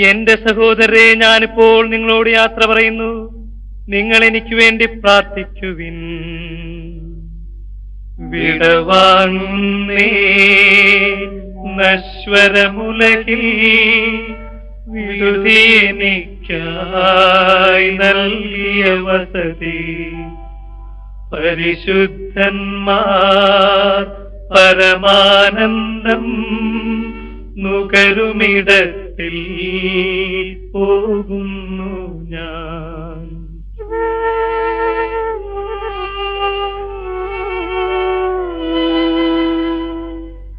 എന്റെ സഹോദരരെ, ഞാനിപ്പോൾ നിങ്ങളോട് യാത്ര പറയുന്നു. നിങ്ങൾ എനിക്ക് വേണ്ടി പ്രാർത്ഥിക്കുവിൻ. വിടവാങ്ങുന്നേ നശ്വരമുലകിൽ വിടുതി എനിക്കായി നൽകിയ വസതി. പരിശുദ്ധന്മാർ പരമാനന്ദം നുകരുമിടത്തിൽ പോകുന്നു ഞാൻ.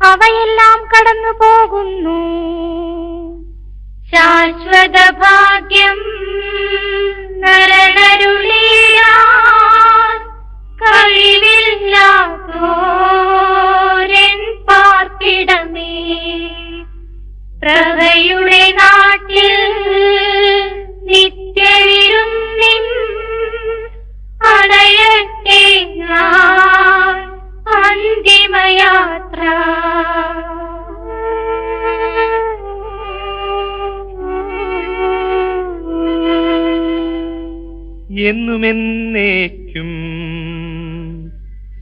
അവയെല്ലാം കടന്നു പോകുന്നു. ശാശ്വത ഭാഗ്യം നരനരുളിയാൻ കഴിവില്ലാത്തോരൻ പാർപ്പിടമേ. പ്രഭയുടെ നാട്ടിൽ നിത്യവിരുന്നിൻ അടയട്ടെ ഞാൻ അന്തിമയാത്ര. എന്നുമെന്നേക്കും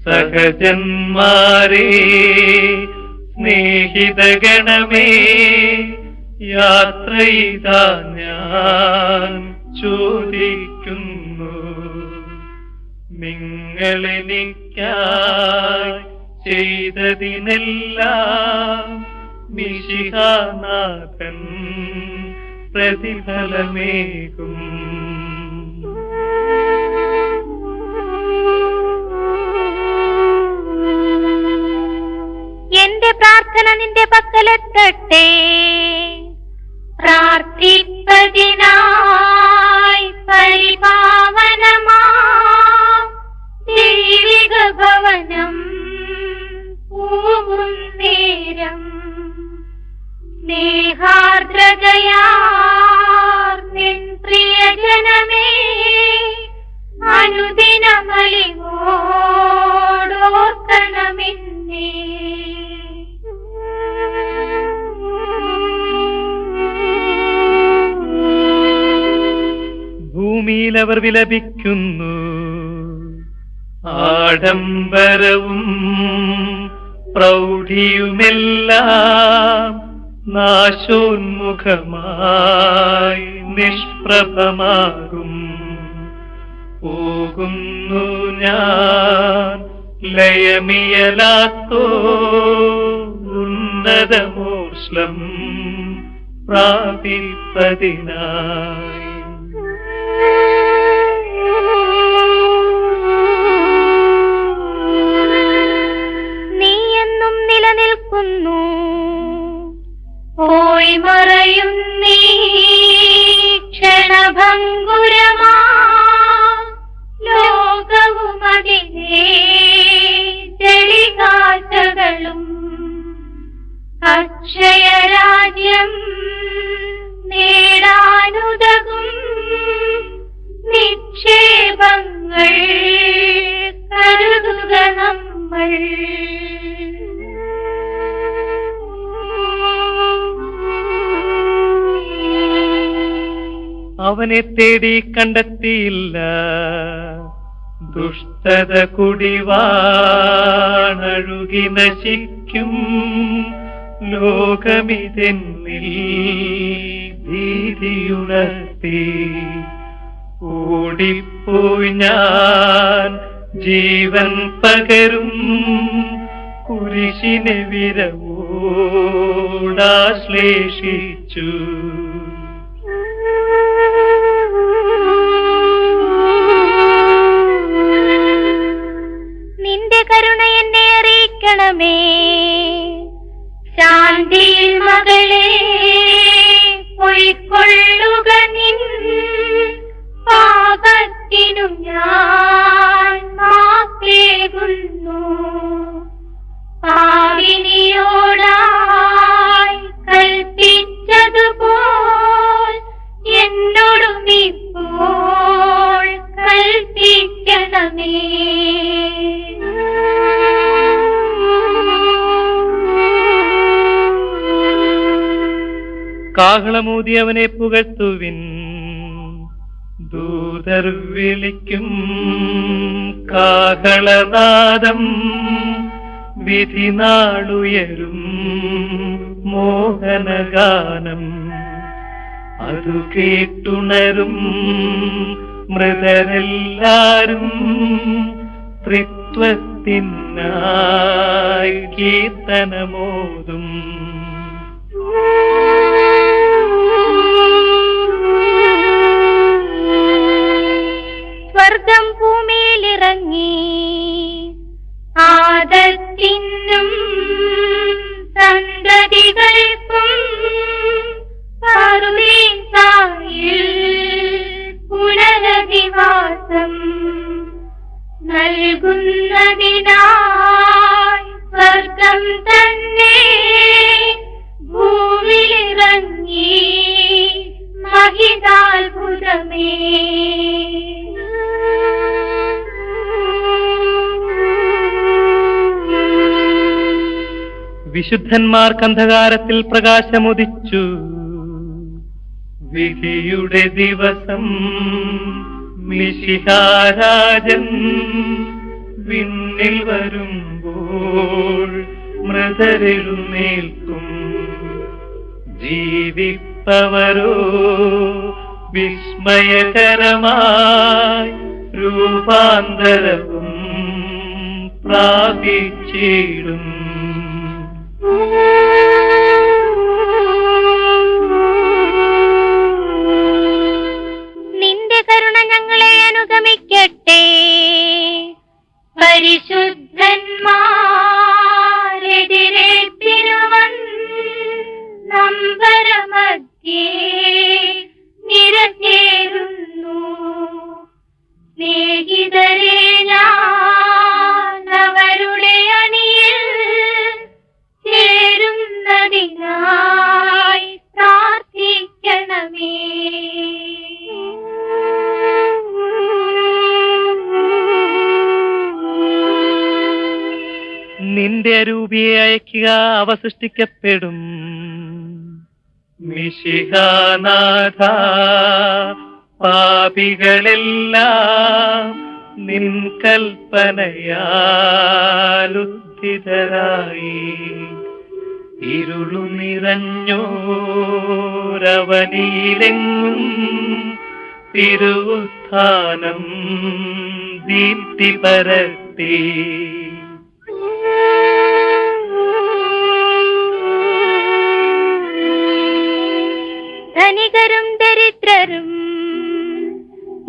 സഹജന്മാരേ, സ്നേഹിതഗണമേ, യാത്രയിതാ ഞാൻ ചോദിക്കുന്നു. നിങ്ങളെനിക്കായി ചെയ്തതിനെല്ലാം മിശിഹാനാഥൻ പ്രതിഫലമേകും. എന്റെ പ്രാർത്ഥന നിന്റെ പക്കലെത്തട്ടെ. പ്രാർത്ഥിപ്പതിനായി പരിപാവനമാ ദൈവിക ഭവനം പൂവും നേരം സ്നേഹാർദ്രതയാർ നിൻ പ്രിയജനമേ അനുദിനമലിവോടോർക്കണമെന്നേ. ഭൂമിയിൽ അവർ വിലപിക്കുന്നു. ആഡംബരവും പ്രൗഢിയുമെല്ലാം നാശോന്മുഖമായി നിഷ്പ്രഭമാകും. പോകുന്നു ഞാൻ ലയമിയലാത്തോ ഉന്നതമോഷ്ലം പ്രാപിപ്പതിനായി. നീ എന്നും നിലനിൽക്കുന്നു. പോയി മറയുന്നീ ക്ഷണഭംഗുരമാ ലോകവും അതിനെ ചെളികാറ്റകളും. അക്ഷയരാജ്യം നേടാനുതകും നിക്ഷേപങ്ങൾ കരുതുക നമ്മൾ. അവനെ തേടി കണ്ടെത്തിയില്ല. ദുഷ്ടത കുടിവാണഴുകി നശിക്കും. ലോകമിതെന്നിൽ ഭീതിയുണർത്തി. ഓടിപ്പോയി ഞാൻ ജീവൻ പകരും കുരിശിനെ വിരവോടാശ്ലേഷിച്ചു. നിന്റെ കരുണ എന്നെ അറിയിക്കണമേ. ശാന്തിയിൽ മകളെ പൊയ്ക്കൊള്ളുക നിൻ പാപത്തിനും ഞാൻ മാപ്പേകുന്നു. പാപിനിയോടായി കൽപ്പിച്ചതുപോൽ എന്നോടും ഇപ്പോൾ കൽപ്പിക്കണമേ. കാഹളമൂതി അവനെ പുകഴ്ത്തുവിൻ. ദൂതർ വിളിക്കും കാഹളനാദം, വിധി നാളുയരും മോഹനഗാനം. അതു കേട്ടുണരും മൃതരെല്ലാരും, ത്രിത്വത്തിനായി കീർത്തനമോതും. സ്വർഗം ഭൂമിയിലിറങ്ങി ആദത്തിനും സന്തതികൾക്കും പറുദീസായിൽ പുനരധിവാസം നൽകുന്നതിനായി സ്വർഗം തന്നെ ഭൂമിയിലിറങ്ങി മഹിതാത്ഭുതമേ. വിശുദ്ധന്മാർക്ക് അന്ധകാരത്തിൽ പ്രകാശമുദിച്ചു. വിധിയുടെ ദിവസം മിശിഹാരാജൻ വിണ്ണിൽ വരുമ്പോൾ മൃതരെഴുന്നേൽക്കും. ജീവിപ്പവരോ വിസ്മയകരമായി രൂപാന്തരവും പ്രാപിച്ചിടും. നിന്റെ കരുണ ഞങ്ങളെ അനുഗമിക്കട്ടെ. പരിശുദ്ധന്മാരെതിരേൽപ്പിനുവൻ നമ്പരമധ്യേ നിരചേരുന്നു. സ്നേഹിതരെ ഞാൻ അവരുടെ അണിയിൽ ചേരുന്നതിനായി പ്രാർത്ഥിക്കണമേ. നിന്റെ അരൂപിയെ അയക്കുക, അവ സൃഷ്ടിക്കപ്പെടും. മിശിഹാനാഥ, പാപികളെല്ലാം നിൻ കൽപ്പനയാലുദ്ധിതരായി ഇരുളു നിറഞ്ഞോരവനിയിലെങ്ങും തിരുവുത്ഥാനം ദീപ്തി പരത്തി. ധനികരും ദരിദ്രരും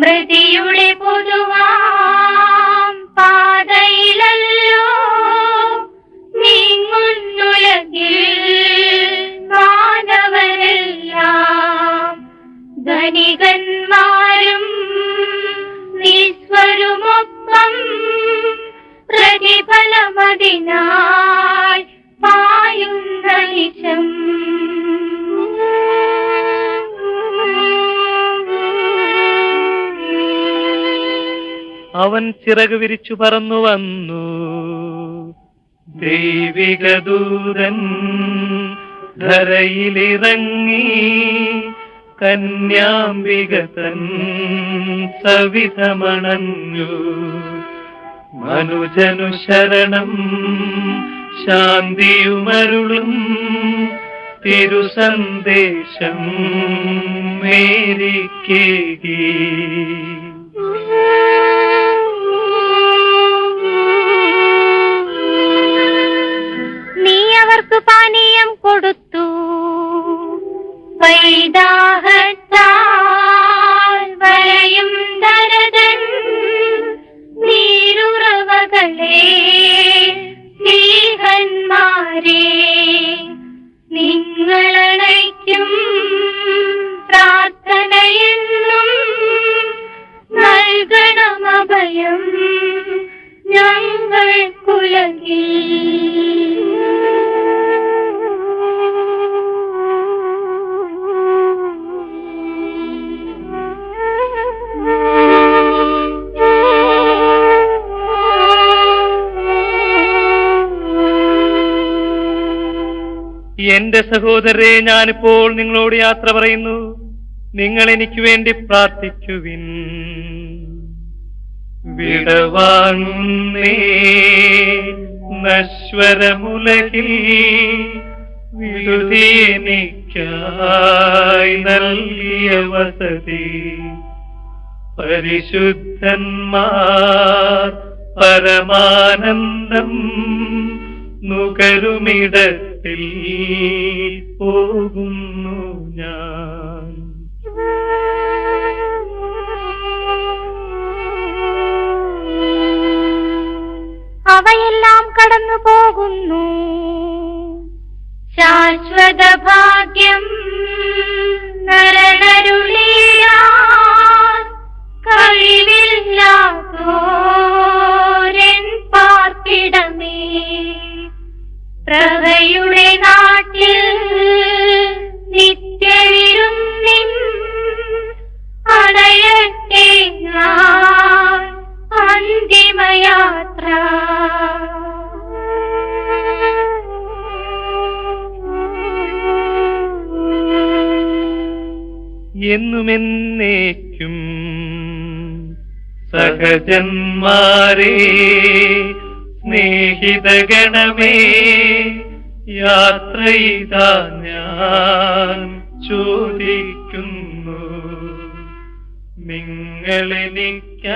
മൃതിയുടെ പൊതുവാം പാതയിലല്ലോ നീങ്ങുന്നുലകിൽ മാനവരെല്ലാം. ധനികന്മാരും നിസ്വരുമൊപ്പം പ്രതിഫലമതിനായി പായുന്ന നിശം. അവൻ ചിറക് വിരിച്ചു പറന്നു വന്നു. ദൈവിക ദൂതൻ ധരയിലിറങ്ങി കന്യാംബിക തൻ സവിധമണഞ്ഞു. മനുജനു ശരണം ശാന്തിയുമരുളും തിരുസന്ദേശം മേരിക്കേകി. നീ അവർക്ക് പാനീയം കൊടുത്തു. വൈദാഹത്താൽ വലയും ദരതൻ നീരുറവകളെ സ്നേഹന്മാരെ നിങ്ങളണയ്ക്കും പ്രാർത്ഥനയെന്നും നൽകണമഭയം ഞങ്ങൾക്കുലകിൽ. എന്റെ സഹോദരരെ, ഞാനിപ്പോൾ നിങ്ങളോട് യാത്ര പറയുന്നു. നിങ്ങൾ എനിക്ക് വേണ്ടി പ്രാർത്ഥിക്കുവിൻ. വിടവാങ്ങുന്നേ നശ്വരമുലകിൽ വിടുതിയെനിക്കായി നൽകിയ വസതി. പരിശുദ്ധന്മാർ പരമാനന്ദം നുകരുമിടത്തിൽ പോകുന്നു ഞാൻ. അവയെല്ലാം കടന്നു പോകുന്നു. ശാശ്വത ഭാഗ്യം നരനരുളിയാൻ കഴിവില്ലാത്തോരൻ പാർപ്പിടമേ. പ്രഭയുടെ നാട്ടിൽ നിത്യവിരുന്നിൻ അണയട്ടെ ഞാൻ അന്തിമയാത്ര. എന്നുമെന്നേക്കും സഹജന്മാരേ, സ്നേഹിതഗണമേ, യാത്രയിതാ ഞാൻ ചോദിക്കുന്നു. നിങ്ങളെനിക്കായി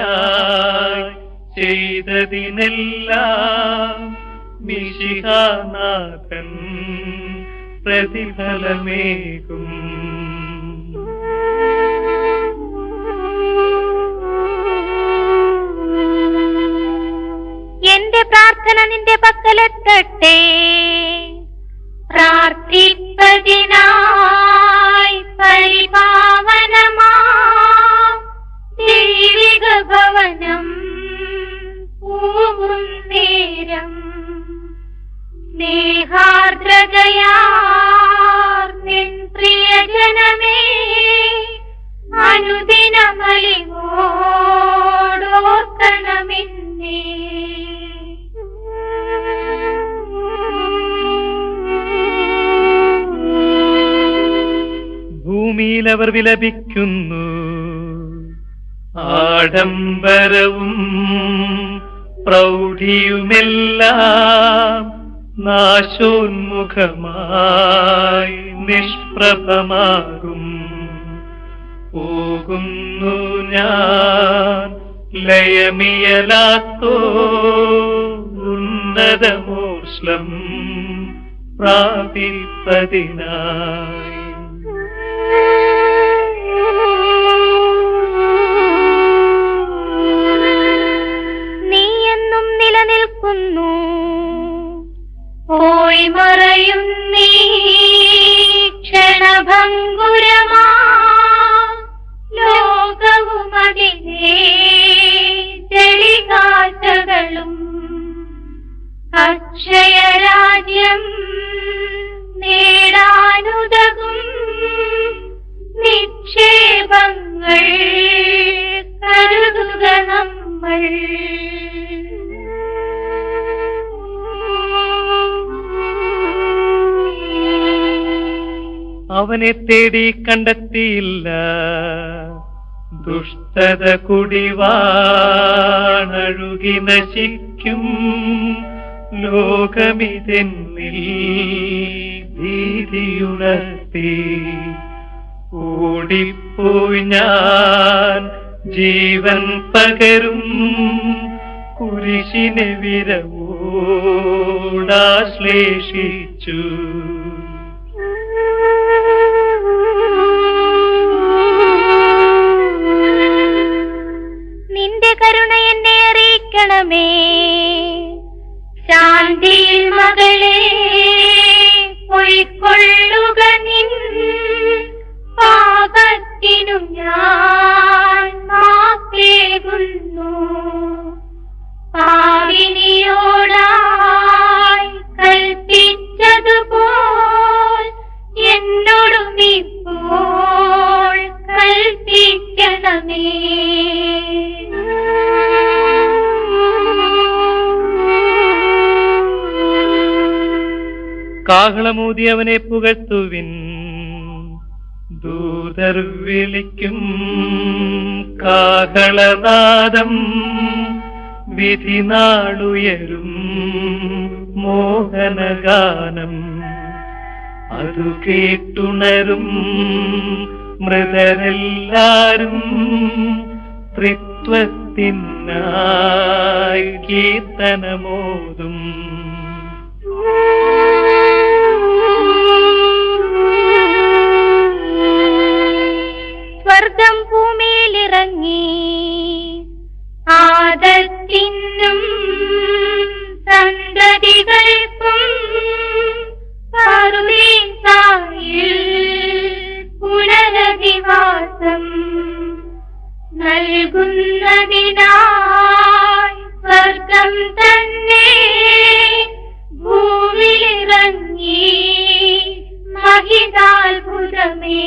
ചെയ്തതിനെല്ലാം മിശിഹാനാഥൻ പ്രതിഫലമേകും. എന്റെ പ്രാർത്ഥന നിന്റെ പക്കലെത്തട്ടെ. പ്രാർത്ഥിപ്പതിനായി പരിപാവനമാ ദൈവിക ഭവനം പൂവും നേരം സ്നേഹാർദ്രതയാർ നിൻ പ്രിയജനമേ അനുദിനമലിവോടോർക്കണമെന്നേ. ഭൂമിയിൽ അവർ വിലപിക്കുന്നു. ആഡംബരവും പ്രൗഢിയുമെല്ലാം നാശോന്മുഖമായി നിഷ്പ്രഭമാകും. പോകുന്നു ഞാൻ ലയമിയലാത്തോ ഉന്നതമോഷ്ലം പ്രാപിപ്പതിനായി. നീ എന്നും നിലനിൽക്കുന്നു. പോയി മറയും നീ ക്ഷണഭംഗുരമാ ലോകവും അതിനെ ചെളികാറ്റകളും. അക്ഷയരാജ്യം നേടാനുതകും നിക്ഷേപങ്ങൾ കരുതുക നമ്മൾ. അവനെ തേടി കണ്ടെത്തിയില്ല. ദുഷ്ടത കുടിവാണഴുകി നശിക്കും. ലോകമിതെന്നിൽ ഭീതിയുണർത്തി. ഓടിപ്പോയി ഞാൻ ജീവൻ പകരും കുരിശിനെ വിരവോടാശ്ലേഷിച്ചു. നിന്റെ കരുണ എന്നെ അറിയിക്കണമേ. ശാന്തിയിൽ മകളെ പൊയ്ക്കൊള്ളുക നിൻ പാപത്തിനു ഞാൻ മാപ്പേകുന്നു. പാവിനിയോടായി കൽപ്പിച്ചതുപോൽ എന്നോടും ഇപ്പോൾ കൽപ്പിക്കണമേ. കാഹളമൂതി അവനെ പുകഴ്ത്തുവിൻ. ദൂതർ വിളിക്കും കാഹളനാദം, വിധി നാളുയരും മോഹനഗാനം. അതു കേട്ടുണരും മൃതരെല്ലാരും, ത്രിത്വത്തിനായി കീർത്തനമോതും. സ്വർഗം ഭൂമിയിലിറങ്ങി ആദത്തിനും സന്തതികൾക്കും പറുദീസായിൽ പുനരധിവാസം നൽകുന്നതിനായി സ്വർഗം തന്നെ ഭൂമിയിലിറങ്ങി മഹിതാത്ഭുതമേ.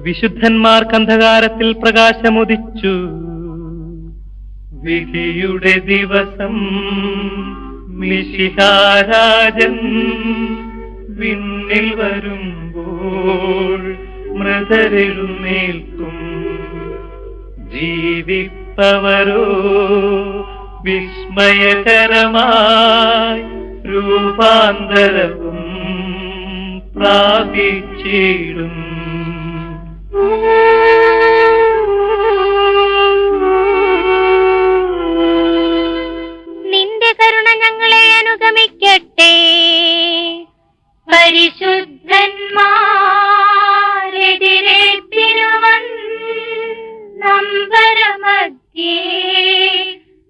വിശുദ്ധന്മാർക്ക് അന്ധകാരത്തിൽ പ്രകാശമുദിച്ചു. വിധിയുടെ ദിവസം മിശിഹാരാജൻ വിണ്ണിൽ വരുമ്പോൾ മൃതരെഴുന്നേൽക്കും. ജീവിപ്പവരോ വിസ്മയകരമായി രൂപാന്തരവും പ്രാപിച്ചിടും. നിന്റെ കരുണ ഞങ്ങളെ അനുഗമിക്കട്ടെ. പരിശുദ്ധന്മാരെതിരേൽപ്പിനുവൻ നമ്പരമധ്യേ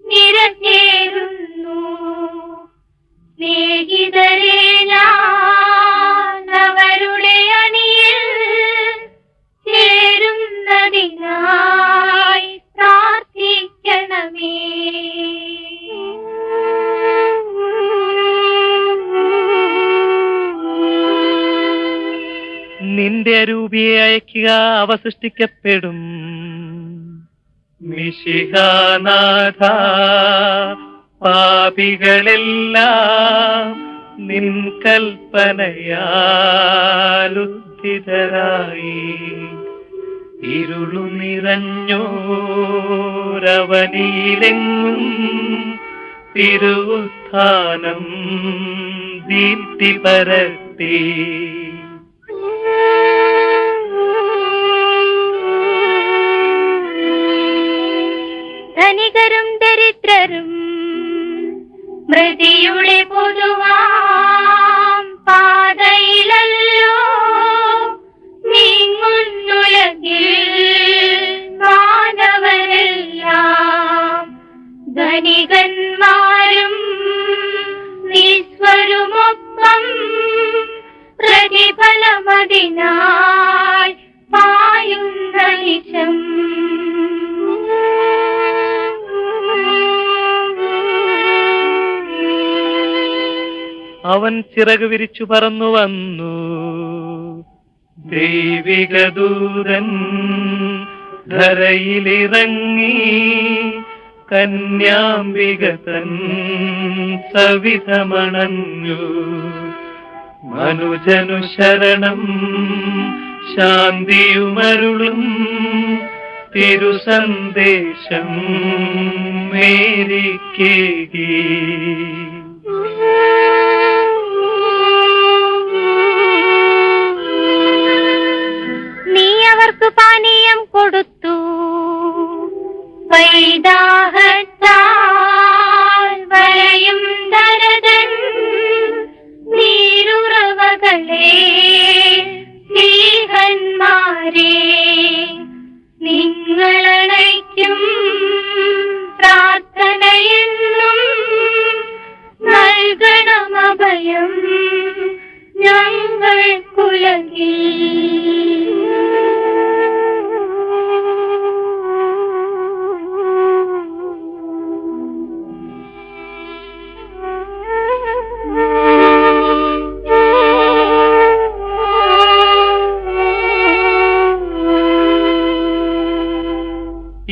നിരഞ്ഞേറുന്നു. സ്നേഹിതരെ ഞാൻ അവരുടെ അണിയിൽ ചേരുന്നതിനായി പ്രാർത്ഥിക്കണമേ. നിന്റെ അരൂപിയെ അയക്കുക, അവ സൃഷ്ടിക്കപ്പെടും. മിശിഹാനാഥ, പാപികളെല്ലാം നിൻ കൽപ്പനയാലുദ്ധിതരായി ഇരുളു നിറഞ്ഞോരവനിയിലെങ്ങും തിരുവുത്ഥാനം ദീപ്തി പരത്തി. ധനികരും ദരിദ്രരും മൃതിയുടെ പൊതുവാം പാതയിലല്ലോ നീങ്ങുന്നുലകിൽ മാനവരെല്ലാം. ധനികന്മാരും നിസ്വരുമൊപ്പം പ്രതിഫലമതിനായി പായുന്ന നിശം. അവൻ ചിറക് വിരിച്ചു പറന്നു വന്നു. ദൈവിക ദൂതൻ ധരയിലിറങ്ങി, കന്യാംബിക തൻ സവിധമണഞ്ഞു. മനുജനു ശരണം ശാന്തിയുമരുളും തിരുസന്ദേശം മേരിക്കേകി. നീ അവർക്ക് പാനീയം കൊടുത്തു. വൈദാഹത്താൽ വരയും ദരതൻ നീരുറവകളെ സ്നേഹന്മാരെ, നിങ്ങളണയ്ക്കും പ്രാർത്ഥനയെന്നും നൽകണം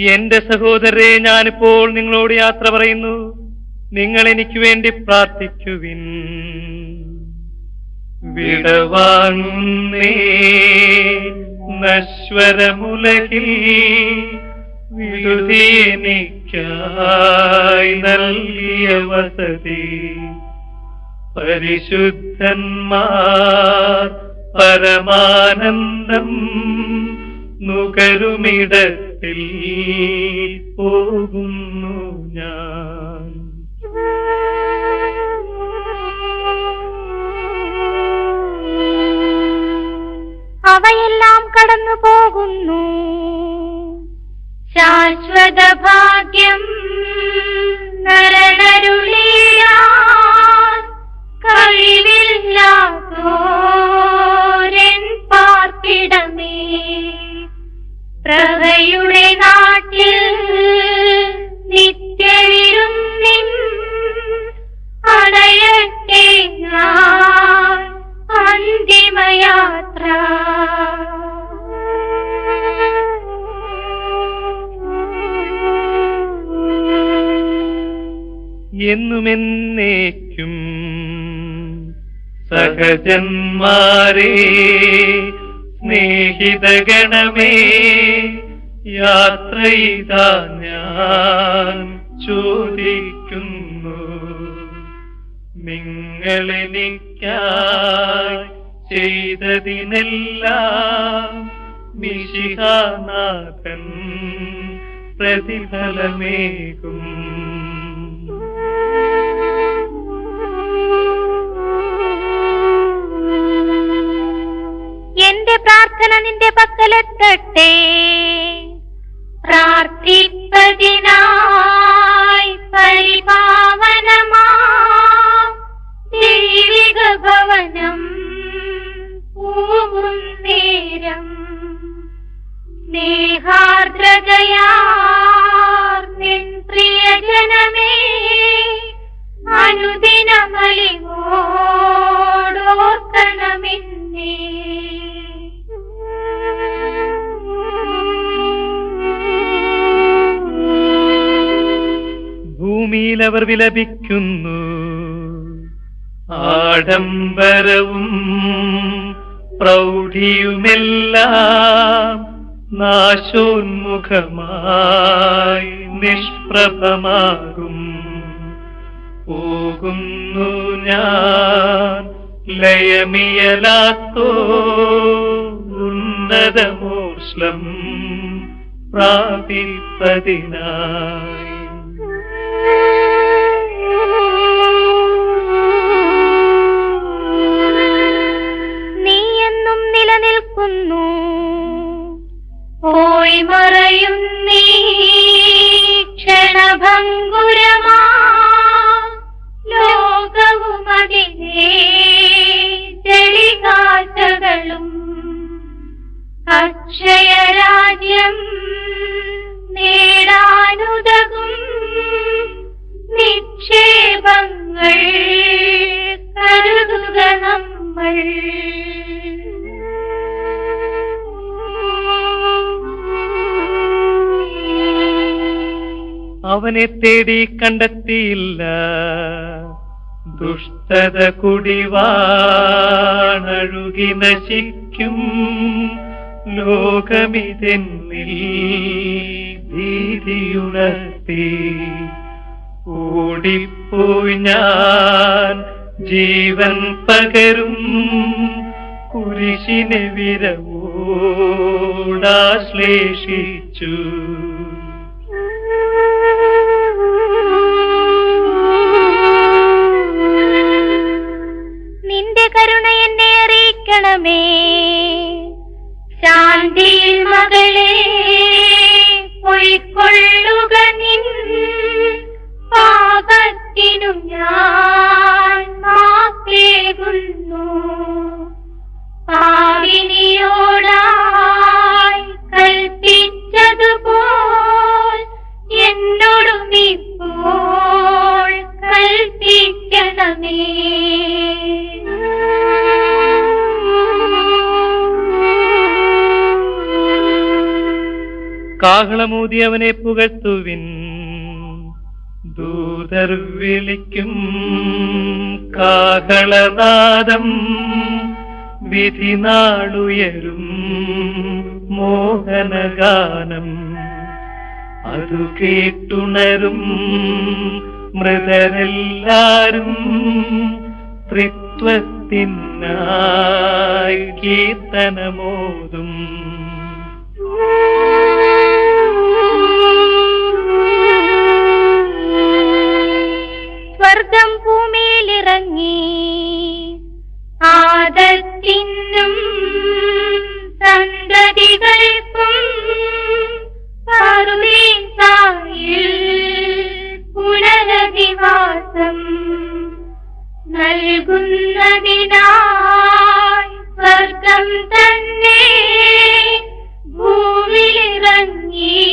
എന്റെ സഹോദരരെ, ഞാനിപ്പോൾ നിങ്ങളോട് യാത്ര പറയുന്നു. നിങ്ങൾ എനിക്ക് വേണ്ടി പ്രാർത്ഥിക്കുവിൻ. വിടവാങ്ങുന്നേ നശ്വരമുലകിൽ വിടുതി എനിക്കായി നൽകിയ വസതി. പരിശുദ്ധന്മാർ പരമാനന്ദം നുകരുമിടത്തിൽ പോകുന്നു ഞാൻ. അവയെല്ലാം കടന്നു പോകുന്നു. ശാശ്വത ഭാഗ്യം നരനരുളിയാൻ കഴിവില്ലാത്തോരൻ പാർപ്പിടമേ. പ്രഭയുടെ നാട്ടിൽ നിത്യവിരുന്നിൻ അണയട്ടെ ഞാൻ അന്തിമയാത്ര. എന്നുമെന്നേക്കും സഹജന്മാരേ, സ്നേഹിതഗണമേ, യാത്ര ഇതാ ഞാൻ ചോദിക്കുന്നു. നിങ്ങളെനിക്കായി ചെയ്തതിനെല്ലാം മിശിഹാനാഥൻ പ്രതിഫലമേകും. എന്റെ പ്രാർത്ഥന നിന്റെ പക്കലെത്തട്ടെ. പ്രാർത്ഥിപ്പതിനായി പരിപാവനമാ ദൈവിക ഭവനം പൂവും നേരം സ്നേഹാർദ്രതയാർ നിൻ പ്രിയജനമേ അനുദിനമലിവോടോർക്കണമെന്നേ. ഭൂമിയിൽ അവർ വിലപിക്കുന്നു. ആഡംബരവും പ്രൗഢിയുമെല്ലാം നാശോന്മുഖമായി നിഷ്പ്രഭമാകും. പോകുന്നു ഞാൻ ലയമിയലാത്തോ ഉന്നതമോഷ്ലം പ്രാപിപ്പതിനായി. നീ എന്നും നിലനിൽക്കുന്നു. പോയി മറയുന്നീ ക്ഷണഭംഗുരമാ ലോകവും അതിനെ ചെളികാറ്റകളും. അക്ഷയരാജ്യം നേടാനുതകും നിക്ഷേപങ്ങൾ കരുതുക നമ്മൾ. അവനെ തേടി കണ്ടെത്തിയില്ല. ദുഷ്ടത കുടിവാണഴുകി നശിക്കും. ലോകമിതെന്നിൽ ഭീതിയുണർത്തി. ഓടിപ്പോയി ഞാൻ ജീവൻ പകരും കുരിശിനെ വിരവോടാശ്ലേഷിച്ചു. നിന്റെ കരുണ എന്നെ അറിയിക്കണമേ. ശാന്തിയിൽ മകളെ പൊയ്ക്കൊള്ളുക നിൻ പാപത്തിനു ഞാൻ മാപ്പേകുന്നു. പാവിനിയോടായി കൽപ്പിച്ചതുപോ കാഹളമൂതി അവനെ പുകഴ്ത്തുവിൻ. ദൂതർ വിളിക്കും കാഹളനാദം, വിധി നാളുയരും മോഹനഗാനം. അതു കേട്ടുണരും മൃതരെല്ലാരും, ത്രിത്വത്തിനായി കീർത്തനമോതും. സ്വർഗം ഭൂമിയിലിറങ്ങി ആദത്തിനും സന്തതികൾക്കും പറുദീസായിൽ പുനരധിവാസം നൽകുന്നതിനായി സ്വർഗം തന്നെ ഭൂമിയിലിറങ്ങി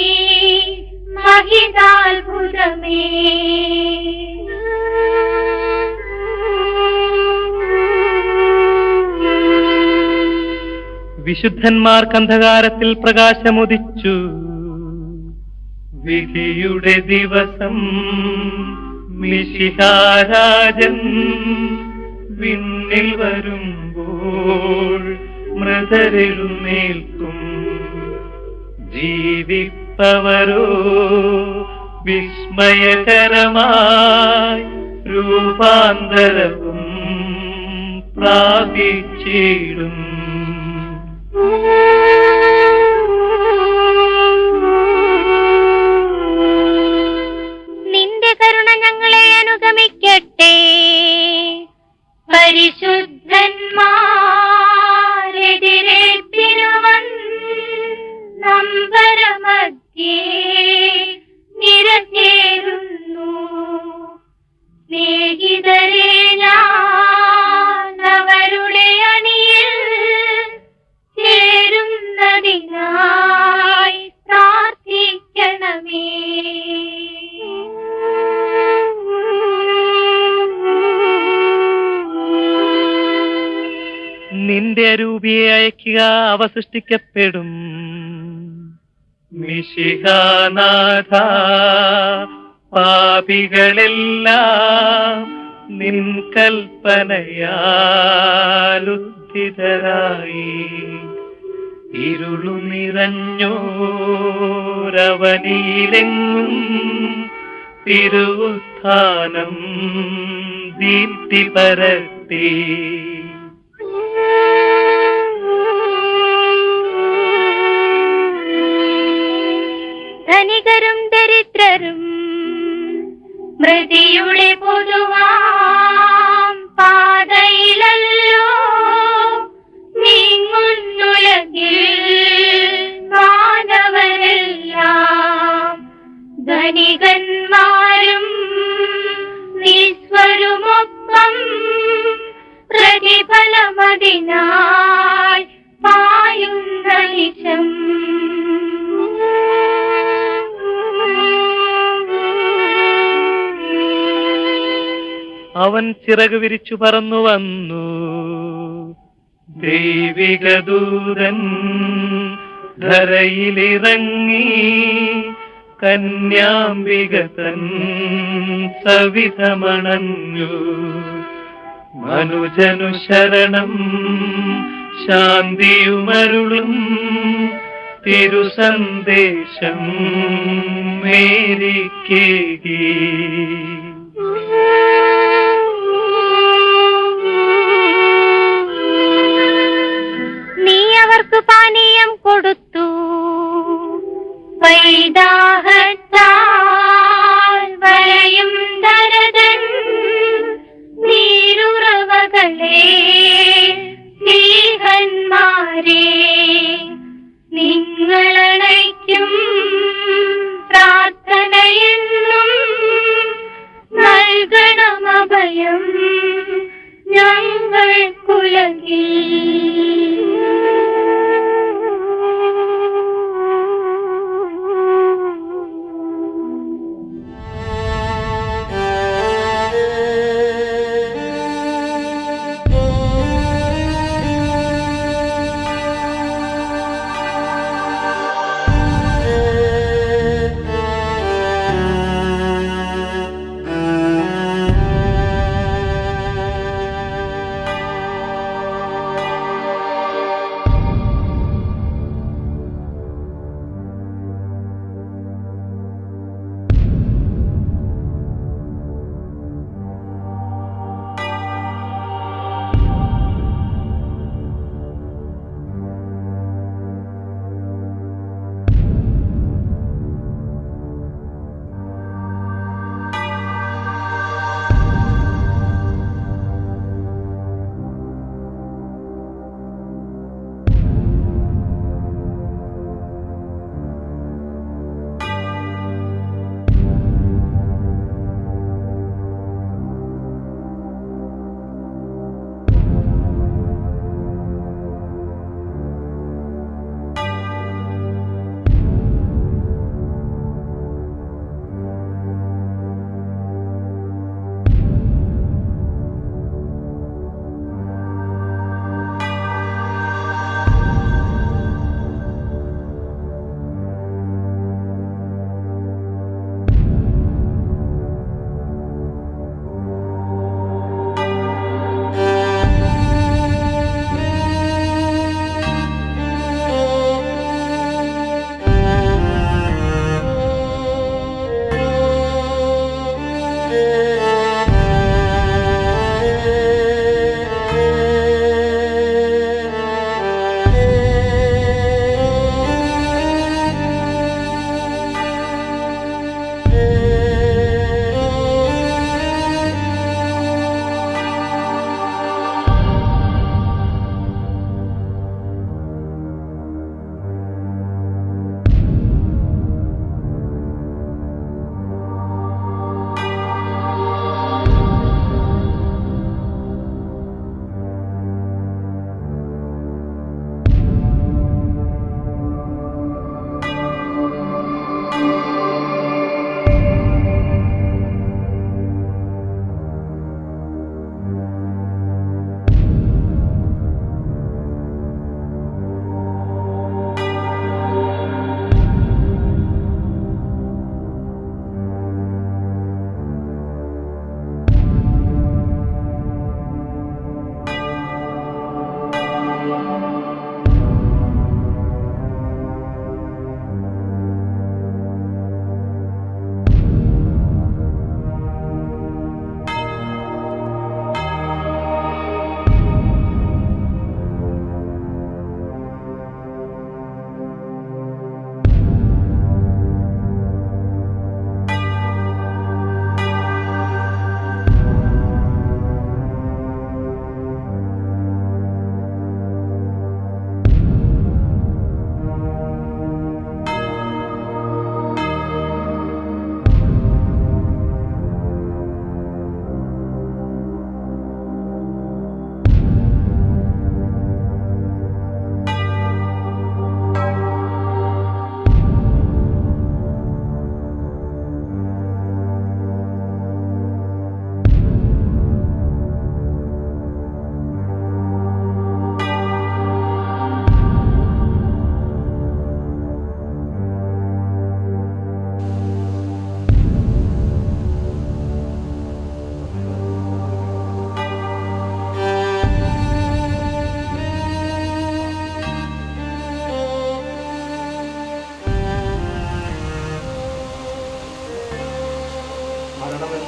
മഹിതാത്ഭുതമേ. വിശുദ്ധന്മാർക്ക് അന്ധകാരത്തിൽ പ്രകാശമുദിച്ചു. വിധിയുടെ ദിവസം മിശിഹാരാജൻ വിണ്ണിൽ വരുമ്പോൾ മൃതരെഴുന്നേൽക്കും. ജീവിപ്പവരോ വിസ്മയകരമായി രൂപാന്തരവും പ്രാപിച്ചിടും. നിന്റെ കരുണ ഞങ്ങളെ അനുഗമിക്കട്ടെ. പരിശുദ്ധന്മാരെതിരേൽപ്പിനുവൻ നമ്പരമധ്യേ നിരചേരുന്നു. സ്നേഹിതരെ ഞാൻ അവരുടെ അണിയിൽ ചേരുന്നതിനായി പ്രാർത്ഥിക്കണമേ. നിന്റെ അരൂപിയെ അയക്കുക, അവ സൃഷ്ടിക്കപ്പെടും. മിശിഹാനാഥ, പാപികളെല്ലാം നിൻ കൽപ്പനയാലുദ്ധിതരായി ഇരുളു നിറഞ്ഞോരവനിയിലെങ്ങും തിരുവുത്ഥാനം ദീപ്തി പരത്തി. ധനികരും ദരിദ്രരും മൃതിയുടെ പൊതുവാം പാതയിലല്ലോ നീങ്ങുന്നുലകിൽ മാനവരെല്ലാം. ധനികന്മാരും നിസ്വരുമൊപ്പം പ്രതിഫലമതിനായി പായുന്ന നിശം. അവൻ ചിറക് വിരിച്ചു പറന്നു വന്നു. ദൈവിക ദൂതൻ ധരയിലിറങ്ങി, കന്യാംബിക തൻ സവിധമണഞ്ഞു. മനുജനു ശരണം ശാന്തിയുമരുളും തിരുസന്ദേശം മേരിക്കേകി. നീ അവർക്ക് പാനീയം കൊടുത്തു. വൈദാഹത്താൽ വലയും ദരതൻ നീരുറവകളെ സ്നേഹന്മാരെ, നിങ്ങളണയ്ക്കും പ്രാർത്ഥനയെന്നും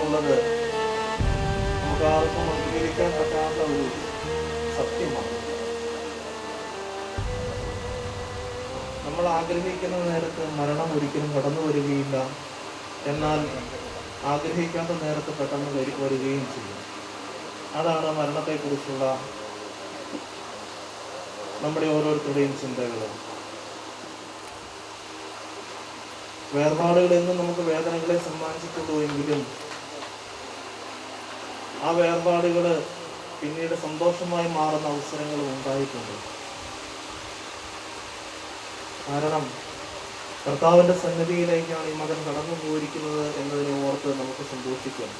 എന്നുള്ളത് നമുക്ക് ആർക്കും അംഗീകരിക്കാൻ പറ്റാത്ത ഒരു സത്യമാണ്. നമ്മൾ ആഗ്രഹിക്കുന്ന നേരത്ത് മരണം ഒരിക്കലും കടന്നു വരികയില്ല, എന്നാൽ ആഗ്രഹിക്കാത്ത നേരത്ത് പെട്ടെന്ന് വരികയും ചെയ്യും. അതാണ് മരണത്തെക്കുറിച്ചുള്ള നമ്മുടെ ഓരോരുത്തരുടെയും ചിന്തകൾ. വേർപാടുകൾ എന്നും നമുക്ക് വേദനകളെ സമ്മാനിച്ചിട്ടുള്ളൂ എങ്കിലും ആ വേർപാടുകൾ പിന്നീട് സന്തോഷമായി മാറുന്ന അവസരങ്ങളും ഉണ്ടായിട്ടുണ്ട്. കാരണം കർത്താവിന്റെ സന്നിധിയിലേക്കാണ് ഈ മകൻ കടന്നു പോയിരിക്കുന്നത് എന്നതിനെ ഓർത്ത് നമുക്ക് സന്തോഷിക്കാം.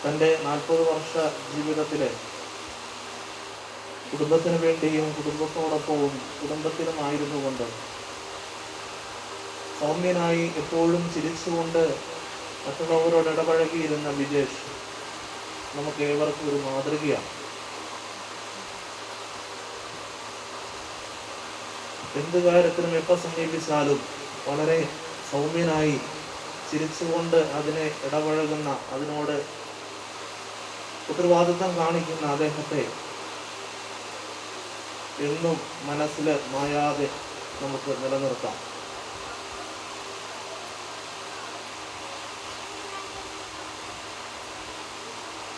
തൻ്റെ 40 വർഷ ജീവിതത്തിലെ കുടുംബത്തിന് വേണ്ടിയും കുടുംബത്തോടൊപ്പവും കുടുംബത്തിനുമായിരുന്നു കൊണ്ട് സൗമ്യനായി എപ്പോഴും ചിരിച്ചുകൊണ്ട് മറ്റുള്ളവരോട് ഇടപഴകിയിരുന്ന വിജേഷ് നമുക്ക് ഏവർക്കും ഒരു മാതൃകയാണ്. എന്ത് കാര്യത്തിനും എപ്പോൾ സമീപിച്ചാലും വളരെ സൗമ്യനായി ചിരിച്ചുകൊണ്ട് അതിനെ ഇടപഴകുന്ന, അതിനോട് ഉത്തരവാദിത്വം കാണിക്കുന്ന അദ്ദേഹത്തെ എന്നും മനസ്സിൽ മായാതെ നമുക്ക് നിലനിർത്താം.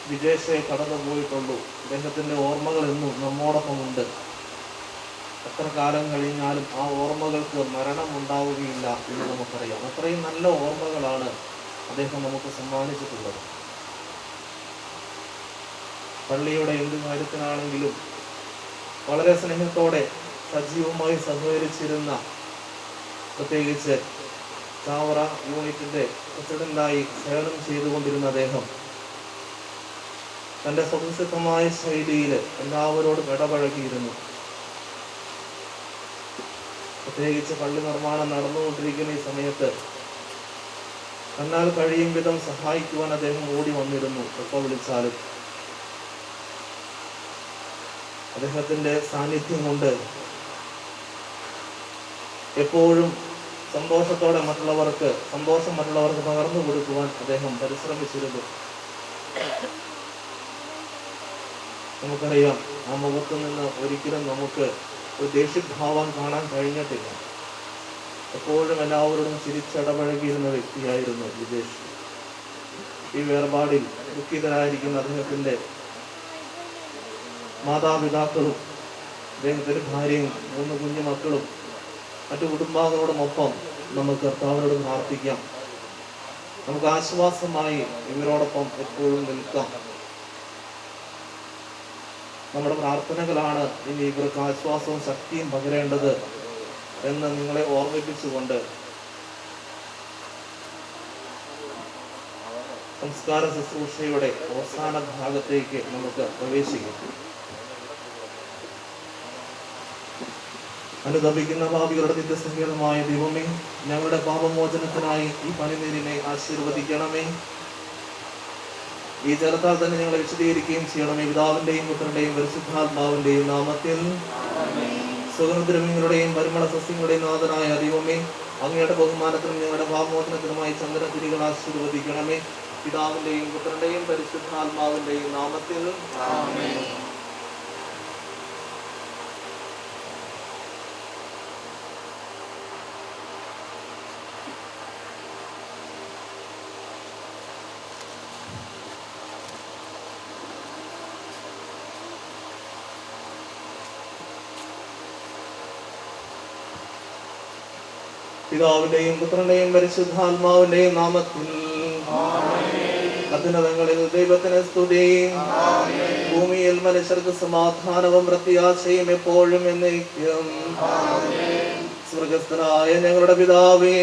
വിജേഷെ കടന്നു പോയിട്ടുള്ളൂ. അദ്ദേഹത്തിന്റെ ഓർമ്മകൾ എന്നും നമ്മോടൊപ്പമുണ്ട്. എത്ര കാലം കഴിഞ്ഞാലും ആ ഓർമ്മകൾക്ക് മരണം ഉണ്ടാവുകയില്ല എന്ന് നമുക്കറിയാം. അത്രയും നല്ല ഓർമ്മകളാണ് അദ്ദേഹം നമുക്ക് സമ്മാനിച്ചിട്ടുള്ളത്. പള്ളിയുടെ എന്ത് കാര്യത്തിനാണെങ്കിലും വളരെ സ്നേഹത്തോടെ സജീവമായി സഹകരിച്ചിരുന്ന, പ്രത്യേകിച്ച് ചാവറ യൂണിറ്റിന്റെ പ്രസിഡന്റായി സേവനം ചെയ്തുകൊണ്ടിരുന്ന അദ്ദേഹം തൻ്റെ സ്വതസിദ്ധമായ ശൈലിയിൽ എല്ലാവരോടും ഇടപഴകിയിരുന്നു. പ്രത്യേകിച്ച് പള്ളി നിർമ്മാണം നടന്നുകൊണ്ടിരിക്കുന്ന ഈ സമയത്ത് തന്നാൽ കഴിയും വിധം സഹായിക്കുവാൻ അദ്ദേഹം ഓടി വന്നിരുന്നു. എപ്പോൾ വിളിച്ചാലും അദ്ദേഹത്തിന്റെ സാന്നിധ്യം കൊണ്ട് എപ്പോഴും സന്തോഷത്തോടെ സന്തോഷം മറ്റുള്ളവർക്ക് പകർന്നു കൊടുക്കുവാൻ അദ്ദേഹം പരിശ്രമിച്ചിരുന്നു. നമുക്കറിയാം, ആ മുഖത്ത് നിന്ന് ഒരിക്കലും നമുക്ക് ഒരു ദേഷ്യഭാവം കാണാൻ കഴിഞ്ഞിട്ടില്ല. എപ്പോഴും എല്ലാവരോടും ചിരിച്ചിടപഴകിയിരുന്ന വ്യക്തിയായിരുന്നു വിജേഷ്. ഈ വേർപാടിൽ ദുഃഖിതരായിരിക്കുന്ന അദ്ദേഹത്തിന്റെ മാതാപിതാക്കളും അദ്ദേഹത്തിന്റെ ഭാര്യയും 3 കുഞ്ഞുമക്കളും മറ്റു കുടുംബാംഗങ്ങളോടുമൊപ്പം നമുക്ക് കർത്താവിനോട് പ്രാർത്ഥിക്കാം. നമുക്ക് ആശ്വാസമായി ഇവരോടൊപ്പം എപ്പോഴും നിൽക്കാം. നമ്മുടെ പ്രാർത്ഥനകളാണ് ഇനി ഇവർക്ക് ആശ്വാസവും ശക്തിയും പകരേണ്ടത് എന്ന് നിങ്ങളെ ഓർമ്മിപ്പിച്ചുകൊണ്ട് സംസ്കാര ശുശ്രൂഷയുടെ അവസാന ഭാഗത്തേക്ക് നമുക്ക് പ്രവേശിക്കാം. അനുതപിക്കുന്ന പാപികളുടെ നിത്യസങ്കേതമായ ദൈവമേ, ഞങ്ങളുടെ പാപമോചനത്തിനായി ഈ പണിനീരിനെ ആശീർവദിക്കണമേ. ഈ ജലത്താൽ തന്നെ ഞങ്ങളെ വിശദീകരിക്കുകയും ചെയ്യണമേ. പിതാവിന്റെയും പുത്രന്റെയും പരിശുദ്ധാത്മാവിന്റെയും നാമത്തിൽ. സുഗന്ധദ്രവ്യങ്ങളുടെയും പരിമള സസ്യങ്ങളുടെയും നാഥനായ ദൈവമേ, അങ്ങയുടെ ബഹുമാനത്തിനും ഞങ്ങളുടെ പാപമോചനത്തിനുമായി ചന്ദ്രതിരികൾ ആശീർവദിക്കണമേ. പിതാവിന്റെയും പുത്രന്റെയും പരിശുദ്ധാത്മാവിന്റെയും നാമത്തിൽ. പിതാവിന്റെയും പുത്രന്റെയും പരിശുദ്ധാത്മാവിന്റെയും നാമത്തിൽ. അത്യുന്നതങ്ങളിൽ ദൈവത്തിന് സ്തുതി. ഭൂമിയിൽ മനുഷ്യർക്ക് സമാധാനവും പ്രത്യാശയും എപ്പോഴും എന്നേക്കും. സ്വർഗസ്ഥനായ ഞങ്ങളുടെ പിതാവേ,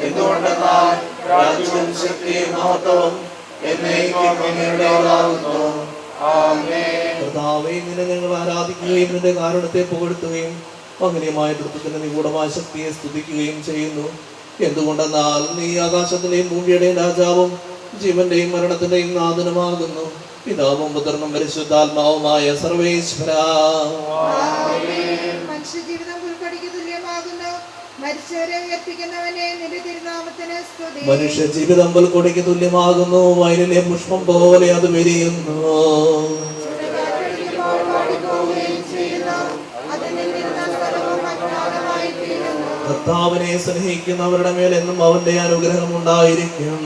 എന്തുകൊണ്ട് എന്തുകൊണ്ടെന്നാൽ രാജ്യവും ശക്തിയും മഹത്വവും എന്നേക്കും അങ്ങയുടേതാകുന്നു. ആമേൻ. കർത്താവേ, നിന്നെ ഞങ്ങൾ ആരാധിക്കുകയും നിന്റെ കാരുണ്യത്തെ പുകഴ്ത്തുകയും മഹനീയമായ ദൃഢത്തിന്റെ നിഗൂഢമായ ശക്തിയെ സ്തുതിക്കുകയും ചെയ്യുന്നു. എന്തുകൊണ്ടെന്നാൽ നീ ആകാശത്തിന്റെയും ഭൂമിയുടെയും രാജാവും ജീവന്റെയും മരണത്തിന്റെയും നാഥനുമാകുന്നു. പിതാവും പുത്രനും പരിശുദ്ധാത്മാവുമായ സർവേശ്വരാ. മനുഷ്യജീവിതം പുൽക്കൊടിക്ക് തുല്യമാകുന്നു. മരിച്ചവരെ ഉയർപ്പിക്കുന്നവനെ നിന്റെ തിരുനാമത്തിന് സ്തുതി. മനുഷ്യ ജീവിതം പുൽക്കൊടിക്ക് തുല്യമാകുന്നു. വയലിലെ പുഷ്പം പോലെ അത് വിരിയുന്നു. കർത്താവിനെ സ്നേഹിക്കുന്നവരുടെ മേൽ എന്നും അവന്റെ അനുഗ്രഹം ഉണ്ടായിരിക്കും.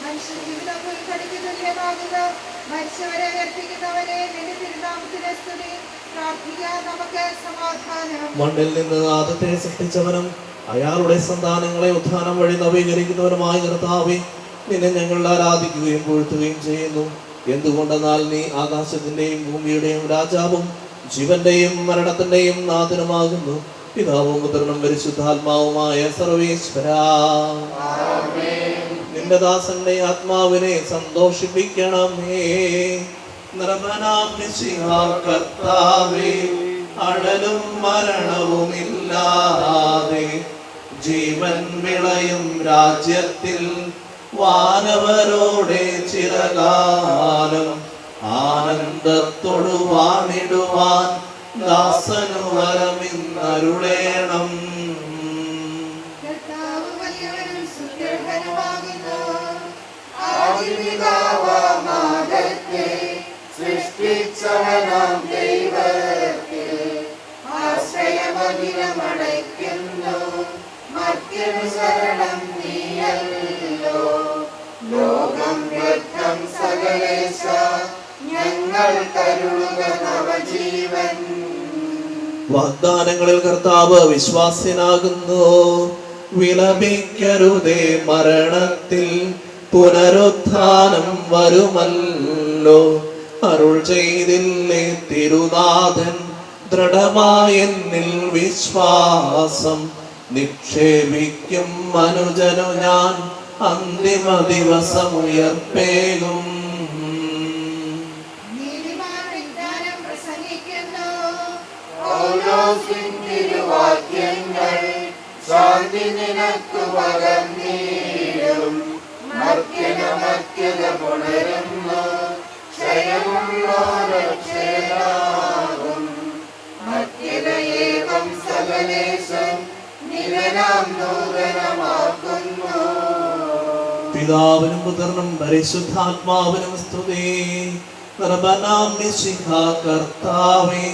മനുഷ്യജീവിതം പുൽക്കൊടിക്ക് തുല്യമാകുന്നു. മരിച്ചവരെ ഉയർപ്പിക്കുന്നവനെ നിന്റെ തിരുനാമത്തിന് സ്തുതി. പ്രാർത്ഥിക്കാം നമുക്ക് സമാധാനം. മണ്ണിൽ നിന്ന് ആദത്തെ സൃഷ്ടിച്ചവനും അയാളുടെ സന്താനങ്ങളെ ഉത്ഥാനം വഴി നവീകരിക്കുന്നവനുമായ കർത്താവേ, നിന്നെ ഞങ്ങൾ ആരാധിക്കുകയും പുകഴ്ത്തുകയും ചെയ്യുന്നു. എന്തുകൊണ്ടെന്നാൽ നീ ആകാശത്തിന്റെയും ഭൂമിയുടെയും രാജാവും ജീവന്റെയും മരണത്തിന്റെയും നാഥനുമാകുന്നു. പിതാവും പുത്രനും പരിശുദ്ധാത്മാവുമായ സർവേശ്വരാ. നിന്റെ ദാസന്റെ ആത്മാവിനെ സന്തോഷിപ്പിക്കണമേ. നിർമ്മനാം മിശിഹാ കർത്താവേ, അടലും മരണവുമില്ലാതെ ജീവൻ വിളയും രാജ്യത്തിൽ വാനവരോടെ ചിരകാലം ആനന്ദത്തോടു വാണിടുവാൻ ദാസനു വരമിന്നരുളേണം. കർത്താവ് വലിയവനും സുദൃഢനുമാകുന്നു. ആദിപിതാവാമാകത്തെ സൃഷ്ടിച്ചവനാം ദൈവത്തിൽ ആശ്രയമതിരമടയ്ക്കുന്നു. മർത്യനു ശരണം നീയല്ലോ. ലോകം വ്യർത്ഥം സകലേശ, ഞങ്ങൾ കരുളുക നവജീവൻ. വാഗ്ദാനങ്ങളിൽ കർത്താവ് വിശ്വാസ്യനാകുന്നു. വിലപിക്കരുതേ, മരണത്തിൽ പുനരുത്ഥാനം വരുമല്ലോ. അരുൾ ചെയ്തില്ലേ തിരുനാഥൻ, ദൃഢമായെന്നിൽ വിശ്വാസം നിക്ഷേപിക്കും മനുജനു ഞാൻ അന്തിമ ദിവസമുയർപ്പേകും. നീതിമാൻ വിജ്ഞാനം പ്രസംഗിക്കുന്നു. പൗലോസിൻ തിരുവാക്യങ്ങൾ ശാന്തി നിനക്കു പകർന്നീടും. മർത്യത പുണരുന്നു. ക്ഷയമുള്ളോരക്ഷേതാകും. മർത്യതയേകം സകലേശം നിരനാം നൂതനമാക്കുന്നു. പിതാവിനും പുത്രനും പരിശുദ്ധാത്മാവിനും സ്തുതി. നിർമ്മനാം മിശിഹാ കർത്താവേ,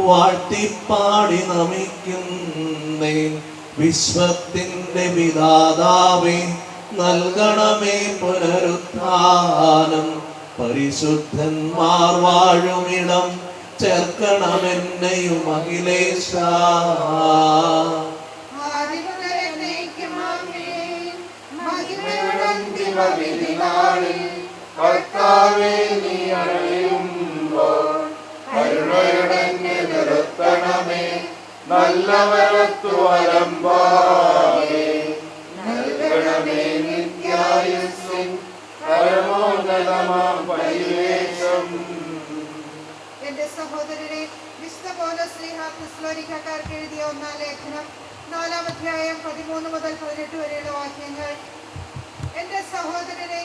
വാഴ്ത്തിപ്പാടി നമിക്കുന്നേ. വിശ്വത്തിന്റെ വിധാതാവേ, നൽകണമേ പുനരുത്ഥാനം. പരിശുദ്ധന്മാർ വാഴുമിടം ചേർക്കണമെന്നെയും അഖിലേശ. കർത്താവേ, നീ അറിയുമ്പോൾ കരുണയുടനെ നിർത്തണമേ. നല്ലവരത്തു വരമ്പാകെ നൽകണമേ നിത്യായുസ്സിൻ പരമോന്നതമാം പരിവേഷം. എന്റെ സഹോദരരെ, വിശുദ്ധ പൗലോസ് ശ്ലീഹാ തെസ്സലോനിക്കക്കാർക്ക് എഴുതിയ ഒന്നാം ലേഖനം 4-ാം അധ്യായം 13 മുതൽ 18 വരെയുള്ള വാക്യങ്ങൾ. എന്റെ സഹോദരരെ,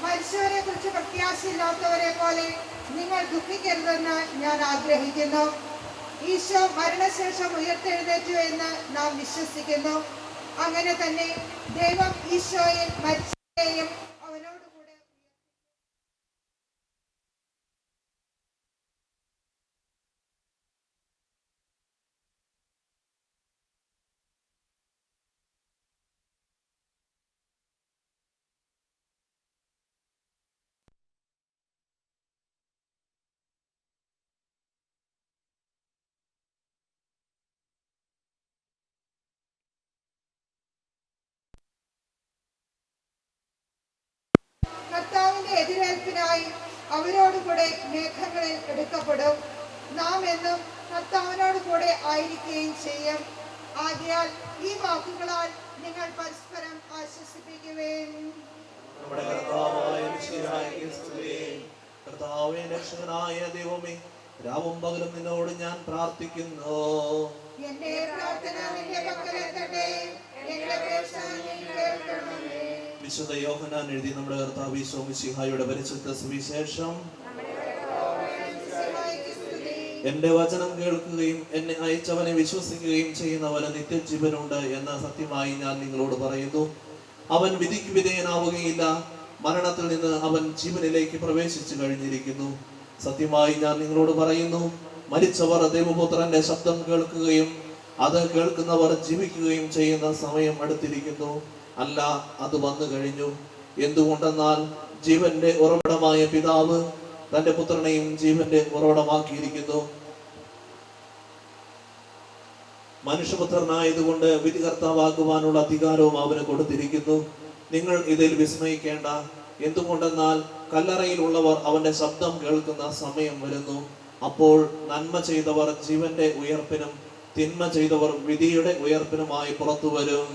മരിച്ചവരെ കുറിച്ച് പ്രത്യാശയില്ലാത്തവരെ പോലെ നിങ്ങൾ ദുഃഖിക്കരുതെന്ന് ഞാൻ ആഗ്രഹിക്കുന്നു. ഈശോ മരണശേഷം ഉയർത്തെഴുന്നേറ്റു എന്ന് നാം വിശ്വസിക്കുന്നു. അങ്ങനെ തന്നെ ദൈവം ഈശോയിൽ മരിച്ചവരെയും അവനോടുകൂടെ കർത്താവിന്റെ എതിരേൽപ്പിനായി അവരോടുകൂടെ മേഘങ്ങളിൽ എടുക്കപ്പെടും. നാം എന്നും കർത്താവിനോട് കൂടെ ആയിരിക്കുകയും ചെയ്യും. ആകയാൽ ഈ വാക്കുകളാൽ നിങ്ങൾ പരസ്പരം ആശ്വസിപ്പിക്കുവേൻ. നമ്മുടെ കർത്താവായ മിശിഹായ്ക്ക് സ്തുതി. കർത്താവേ, രക്ഷകനായ ദൈവമേ, രാവും പകലും നിന്നോട് ഞാൻ പ്രാർത്ഥിക്കുന്നു. എന്റെ പ്രാർത്ഥന നിന്റെ പക്കലെത്തട്ടെ. എന്റെ അപേക്ഷ നീ കേൾക്കണമേ. വിശുദ്ധ യോഹന്നാൻ എഴുതി നമ്മുടെ കർത്താവ് ഈശോ മിശിഹായുടെ പരിശുദ്ധ സുവിശേഷം. എന്റെ വചനം കേൾക്കുകയും എന്നെ അയച്ചവനെ വിശ്വസിക്കുകയും ചെയ്യുന്നവന് നിത്യജീവനുണ്ട് എന്ന സത്യമായി ഞാൻ നിങ്ങളോട് പറയുന്നു. അവൻ വിധിക്ക് വിധേയനാവുകയില്ല, മരണത്തിൽ നിന്ന് അവൻ ജീവനിലേക്ക് പ്രവേശിച്ചു കഴിഞ്ഞിരിക്കുന്നു. സത്യമായി ഞാൻ നിങ്ങളോട് പറയുന്നു, മരിച്ചവർ ദൈവപുത്രന്റെ ശബ്ദം കേൾക്കുകയും അത് കേൾക്കുന്നവർ ജീവിക്കുകയും ചെയ്യുന്ന സമയം അടുത്തിരിക്കുന്നു. അല്ല, അത് വന്നു കഴിഞ്ഞു. എന്തുകൊണ്ടെന്നാൽ ജീവന്റെ ഉറവിടമായ പിതാവ് തന്റെ പുത്രനെയും ജീവന്റെ ഉറവിടമാക്കിയിരിക്കുന്നു. മനുഷ്യപുത്രനായതുകൊണ്ട് വിധികർത്താവാകുവാനുള്ള അധികാരവും അവന് കൊടുത്തിരിക്കുന്നു. നിങ്ങൾ ഇതിൽ വിസ്മയിക്കേണ്ട. എന്തുകൊണ്ടെന്നാൽ കല്ലറയിലുള്ളവർ അവന്റെ ശബ്ദം കേൾക്കുന്ന സമയം വരുന്നു. അപ്പോൾ നന്മ ചെയ്തവർ ജീവന്റെ ഉയർപ്പിനും തിന്മ ചെയ്തവർ വിധിയുടെ ഉയർപ്പിനുമായി പുറത്തു വരും.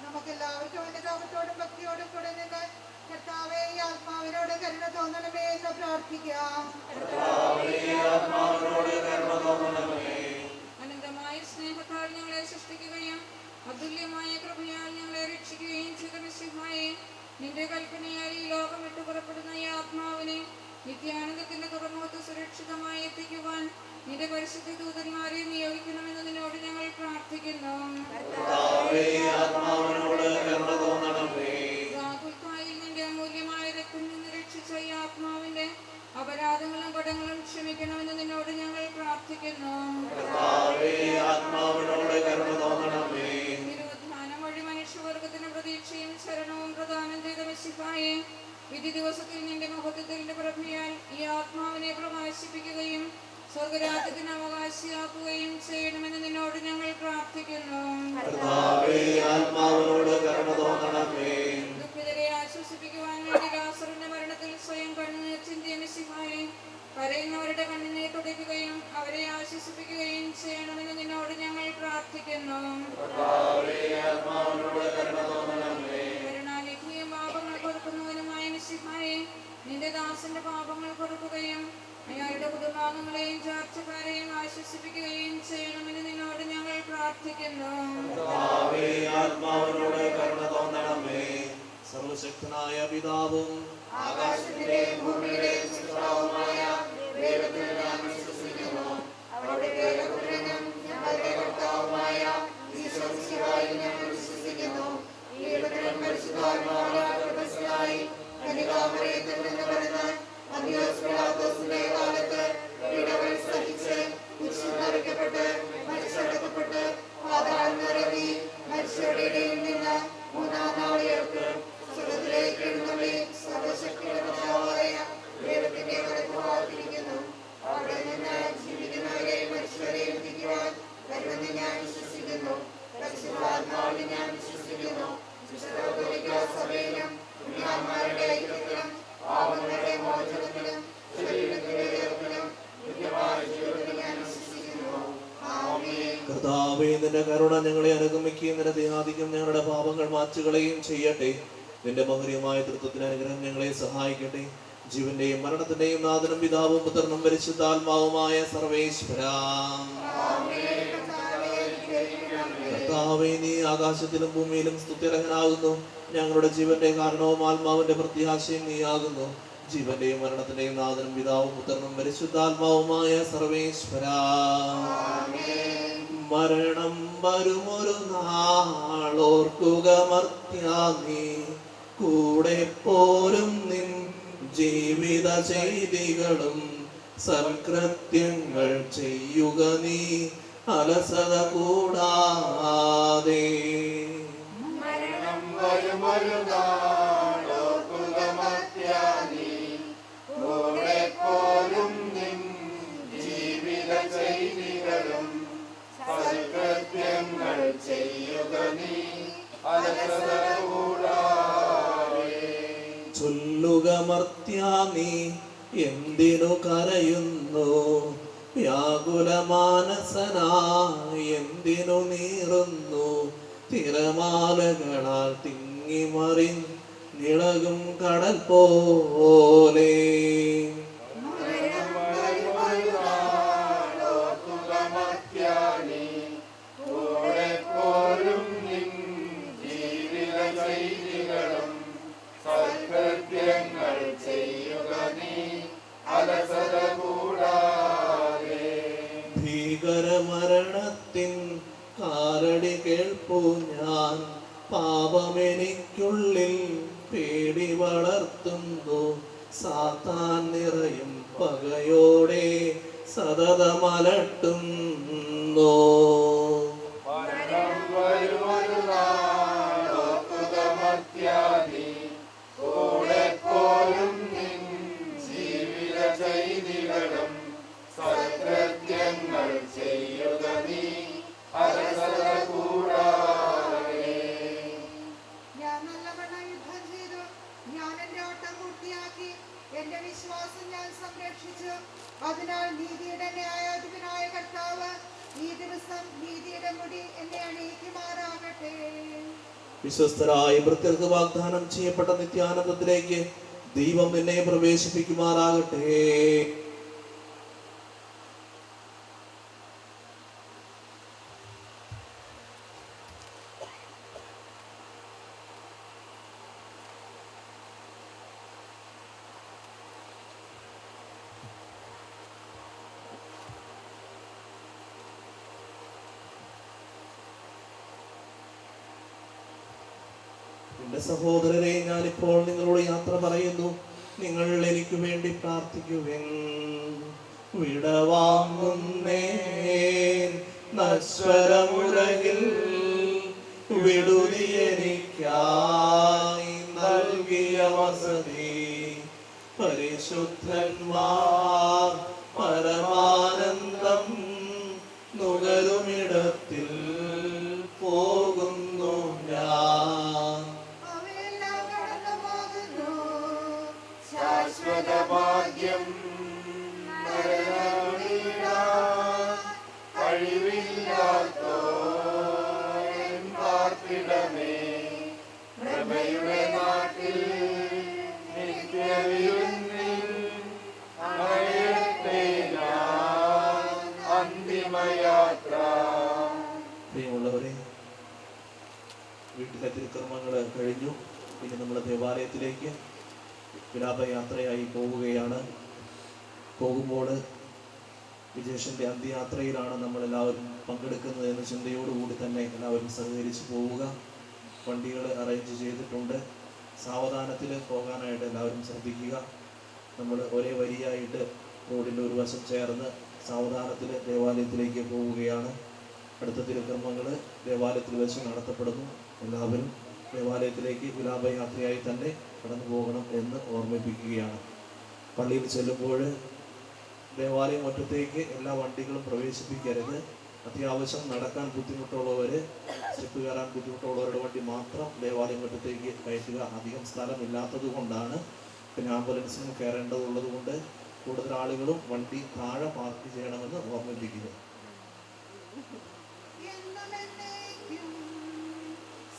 നമുക്കെല്ലാവർക്കും അനുതാപത്തോടും ഭക്തിയോടും കൂടെ നിന്ന് കർത്താവേ, ഈ ആത്മാവിനോട് കരുണ തോന്നണമേ എന്ന് പ്രാർത്ഥിക്കാം. അനന്തമായ സ്നേഹത്താൽ ഞങ്ങളെ സൃഷ്ടിക്കുകയും അതുല്യമായ കൃപയാൽ ഞങ്ങളെ രക്ഷിക്കുകയും ചെയ്ത മിശിഹായെ, നിന്റെ കൽപ്പനയാൽ ഈ ലോകം വിട്ടു പുറപ്പെടുന്ന ഈ ആത്മാവിനെ നിത്യാനന്ദത്തിന്റെ തുറമുഖത്ത് സുരക്ഷിതമായി എത്തിക്കുവാൻ നിന്റെ പരിശുദ്ധ ദൂതന്മാരെ നിയോഗിക്കണമെന്ന് നിന്നോട് ഞങ്ങൾ പ്രാർത്ഥിക്കുന്നു. ഗാഗുൽത്തായിൽ നിന്റെ അമൂല്യമായ രക്തം നിന്ന് രക്ഷിച്ച ഈ ആത്മാവിന്റെ അപരാധങ്ങളും കടങ്ങളും ക്ഷമിക്കണമെന്ന് നിന്നോട് ഞങ്ങൾ പ്രാർത്ഥിക്കുന്നു. തിരുവധാനം വഴി മനുഷ്യവർഗത്തിന് പ്രതീക്ഷയും ശരണവും പ്രദാനം ചെയ്ത മിശിഹായെ, വിധി ദിവസത്തിൽ നിന്റെ മഹത്വത്തിന്റെ പ്രഭയാൽ ഈ ആത്മാവിനെ പ്രകാശിപ്പിക്കുകയും സ്വർഗരാജ്യത്തിന് അവകാശിയാക്കുകയും ചെയ്യണമെന്ന് നിന്നോട് ഞങ്ങൾ പ്രാർത്ഥിക്കുന്നു. ദുഃഖിതരെ ആശ്വസിപ്പിക്കുവാൻ വേണ്ടി ലാസറിന്റെ മരണത്തിൽ സ്വയം കണ്ണുനീർ ചിന്തിയ മിശിഹായെ, കരയുന്നവരുടെ കണ്ണുനീർ തുടയ്ക്കുകയും അവരെ ആശ്വസിപ്പിക്കുകയും ചെയ്യണമെന്ന് നിന്നോട് ഞങ്ങൾ പ്രാർത്ഥിക്കുന്നു. കരുണാനിധിയും പാപങ്ങൾ പൊറുക്കുന്നവനുമായ മിശിഹായെ, നിന്റെ ദാസന്റെ പാപങ്ങൾ പൊറുക്കുകയും അയാളുടെ കുടുംബാംഗങ്ങളെയും ചാർച്ചക്കാരെയും ആശ്വസിപ്പിക്കുകയും ചെയ്യണമെന്ന് നിന്നോട് ഞങ്ങൾ പ്രാർത്ഥിക്കുന്നു. സർവശക്തനായ പിതാവും ആകാശത്തിന്റെയും ഭൂമിയുടെയും സൃഷ്ടാവുമായ ദൈവത്തിൽ ഞാൻ വിശ്വസിക്കുന്നു. അവിടുത്തെ ഏകപുത്രനും ഞങ്ങളുടെ കർത്താവുമായ ഈശോ മിശിഹായിൽ ഞങ്ങൾ വിശ്വസിക്കുന്നു. ഈ ഏകപുത്രൻ പരിശുദ്ധാത്മാവിനാൽ ഗർഭസ്ഥനായി കന്യകാമറിയത്തിൽ നിന്ന് പിറന്ന് പന്തിയോസ് പിലാത്തോസിന്റെ കാലത്ത് പീഡകൾ സഹിച്ച് കുരിശിൽ തറയ്ക്കപ്പെട്ട് മരിച്ചടക്കപ്പെട്ട് പാതാളത്തിൽ ഇറങ്ങി മരിച്ചവരുടെ ഇടയിൽ നിന്ന് മൂന്നാം നാൾ ഉയർത്ത് സ്വർഗ്ഗത്തിലേക്ക് എഴുന്നള്ളി സർവശക്തിയുടെ പിതാവായ ദൈവത്തിന്റെ വലത്തുഭാഗത്തിരിക്കുന്നു. അവിടെ നിന്ന് ജീവിക്കുന്നവരെയും മരിച്ചവരെയും വിധിക്കുവാൻ വരുമെന്ന് ഞാൻ വിശ്വസിക്കുന്നു. പരിശുദ്ധാത്മാവിൽ ഞാൻ വിശ്വസിക്കുന്നു. വിശുദ്ധ കത്തോലിക്കാ സഭയിലും പുണ്യാന്മാരുടെ ഐക്യത്തിലും പാപങ്ങളുടെ മോചനത്തിലും ശരീരത്തിന്റെ ഉയർപ്പിലും നിത്യമായ ജീവിതത്തിൽ ഞാൻ വിശ്വസിക്കുന്നു. ആമേൻ. കർത്താവേ, നിന്റെ കരുണ ഞങ്ങളെ അനുഗമിക്കുകയും നിന്റെ ദയാധിക്യം ഞങ്ങളുടെ പാപങ്ങൾ മാറ്റുകളയും ചെയ്യട്ടെ. നിന്റെ മഹനീയമായ തൃത്വത്തിന് അനുഗ്രഹം ഞങ്ങളെ സഹായിക്കട്ടെ. ജീവന്റെയും മരണത്തിന്റെയും നാഥനും പിതാവും പുത്രനും പരിശുദ്ധാത്മാവുമായ സർവേശ്വരാ, കർത്താവേ, നീ ആകാശത്തിലും ഭൂമിയിലും സ്തുത്യർഹനാകുന്നു. ഞങ്ങളുടെ ജീവന്റെ കാരണവും ആത്മാവിന്റെ പ്രത്യാശയും നീയാകുന്നു. ജീവന്റെയും മരണത്തിന്റെയും നാഥനും പിതാവും പുത്രനും പരിശുദ്ധാത്മാവുമായ സർവേശ്വരാ, മരണം വരുമൊരു നാളോർക്കുക മർത്യാ, നീ കൂടെ പോരും നിൻ ജീവിത ചെയ്തികളും സൽകൃത്യങ്ങൾ ചെയ്യുക നീ അലസത കൂടാതെ. മരണം വരുമൊരു നാളോർക്കുക മർത്യാ, നീ കൂടെ പോരും നിൻ ജീവിത ചെയ്തികളും സൽകൃത്യ ചെയ്യുക നീ അലസത കൂടാതെ. ചൊല്ലുക മർത്യാ നീ എന്തിനു കരയുന്നു, വ്യാകുലമാനസനായി എന്തിനു നീറുന്നു. തിരമാലകളാൽ തിങ്ങിമറിഞ്ഞിളകും കടൽ പോലെ കൂടെപ്പോരും നിൻ ജീവിത ചെയ്തികളും സൽകൃത്യങ്ങൾ ചെയ്യുക നീ അലസത കൂടാതെ. ഭീകരമരണത്തിൻ കാലടി കേൾപ്പു ഞാൻ, പാപമെനിക്കുള്ളിൽ പേടി വളർത്തുന്നു. സാത്താൻ നിറയും പകയോടെ സതതമലട്ടുന്നു. മരണം വരുമൊരു നാളോർക്കുക മർത്യാദി, കൂടെപ്പോരും നിൻ ജീവിത ചെയ്തികളും സൽകൃത്യങ്ങൾ ചെയ്യുക നീ അലസത കൂടാതെ. ഞാൻ നല്ലവണ്ണം യുദ്ധം ചെയ്തു, ഞാൻ എന്റെ ഓട്ടം പൂർത്തിയാക്കി, എന്റെ വിശ്വാസം ഞാൻ സംരക്ഷിച്ചു. അതിനാൽ നീതിയുടെ ന്യായാധിപനായ കർത്താവ് ഈ ദിവസം നീതിയുടെ മുടി എന്നെ അണിയിക്കുമാറാകട്ടെ. വിശ്വസ്തരായ ഭൃത്യർക്ക് വാഗ്ദാനം ചെയ്യപ്പെട്ട നിത്യാനന്ദത്തിലേക്ക് ദൈവം നിന്നെ പ്രവേശിപ്പിക്കുമാറാകട്ടെ. എന്റെ സഹോദരരെ, ഞാനിപ്പോൾ നിങ്ങളോട് യാത്ര പറയുന്നു. നിങ്ങൾ എനിക്ക് വേണ്ടി പ്രാർത്ഥിക്കുവിൻ. വിടവാങ്ങുന്നേൻ നശ്വരമുലകിൽ വിടുതി എനിക്കായി നൽകിയ വസതി. പരിശുദ്ധന്മാർ പരമാനന്ദം നുകരുമിടത്തിൽ പോകുന്നു ഞാൻ. അവയെല്ലാം കടന്നു പോകുന്നു, ശാശ്വത ഭാഗ്യം കഴിവില്ലാത്തോൻ പാർപ്പിടമേ. പ്രഭയുടെ നാട്ടിൽ നിത്യവിരുന്നിൽ അണയട്ടെ ഞാൻ അന്തിമയാത്ര. പ്രിയമുള്ളവരെ, വീട്ടിലെ തിരുക്കർമ്മങ്ങൾ കഴിഞ്ഞു. ഇനി നമ്മൾ ദേവാലയത്തിലേക്ക് വിലാപയാത്രയായി പോവുകയാണ്. പോകുമ്പോൾ വിജേഷിൻ്റെ അന്ത്യയാത്രയിലാണ് നമ്മളെല്ലാവരും പങ്കെടുക്കുന്നത് എന്ന ചിന്തയോടുകൂടി തന്നെ എല്ലാവരും സഹകരിച്ച് പോവുക. വണ്ടികൾ അറേഞ്ച് ചെയ്തിട്ടുണ്ട്. സാവധാനത്തിൽ പോകാനായിട്ട് എല്ലാവരും ശ്രദ്ധിക്കുക. നമ്മൾ ഒരേ വരിയായിട്ട് റോഡിൻ്റെ ഒരു വശം ചേർന്ന് സാവധാനത്തിൽ ദേവാലയത്തിലേക്ക് പോവുകയാണ്. അടുത്ത തിരുക്കർമ്മങ്ങൾ ദേവാലയത്തിൽ വെച്ച് നടത്തപ്പെടുന്നു. എല്ലാവരും ദേവാലയത്തിലേക്ക് വിലാപയാത്രയായി തന്നെ കടന്നു പോകണം എന്ന് ഓർമ്മിപ്പിക്കുകയാണ്. പള്ളിയിൽ ചെല്ലുമ്പോൾ ദേവാലയം മുറ്റത്തേക്ക് എല്ലാ വണ്ടികളും പ്രവേശിപ്പിക്കരുത്. അത്യാവശ്യം നടക്കാൻ ബുദ്ധിമുട്ടുള്ളവർ, സ്റ്റെപ്പ് കയറാൻ ബുദ്ധിമുട്ടുള്ളവരുടെ വണ്ടി മാത്രം ദേവാലയം മുറ്റത്തേക്ക് കയറ്റുക. അധികം സ്ഥലമില്ലാത്തത് കൊണ്ടാണ്. പിന്നെ ആംബുലൻസിനും കയറേണ്ടതുള്ളത് കൊണ്ട് കൂടുതൽ ആളുകളും വണ്ടി താഴെ പാർക്ക് ചെയ്യണമെന്ന് ഓർമ്മിപ്പിക്കുക.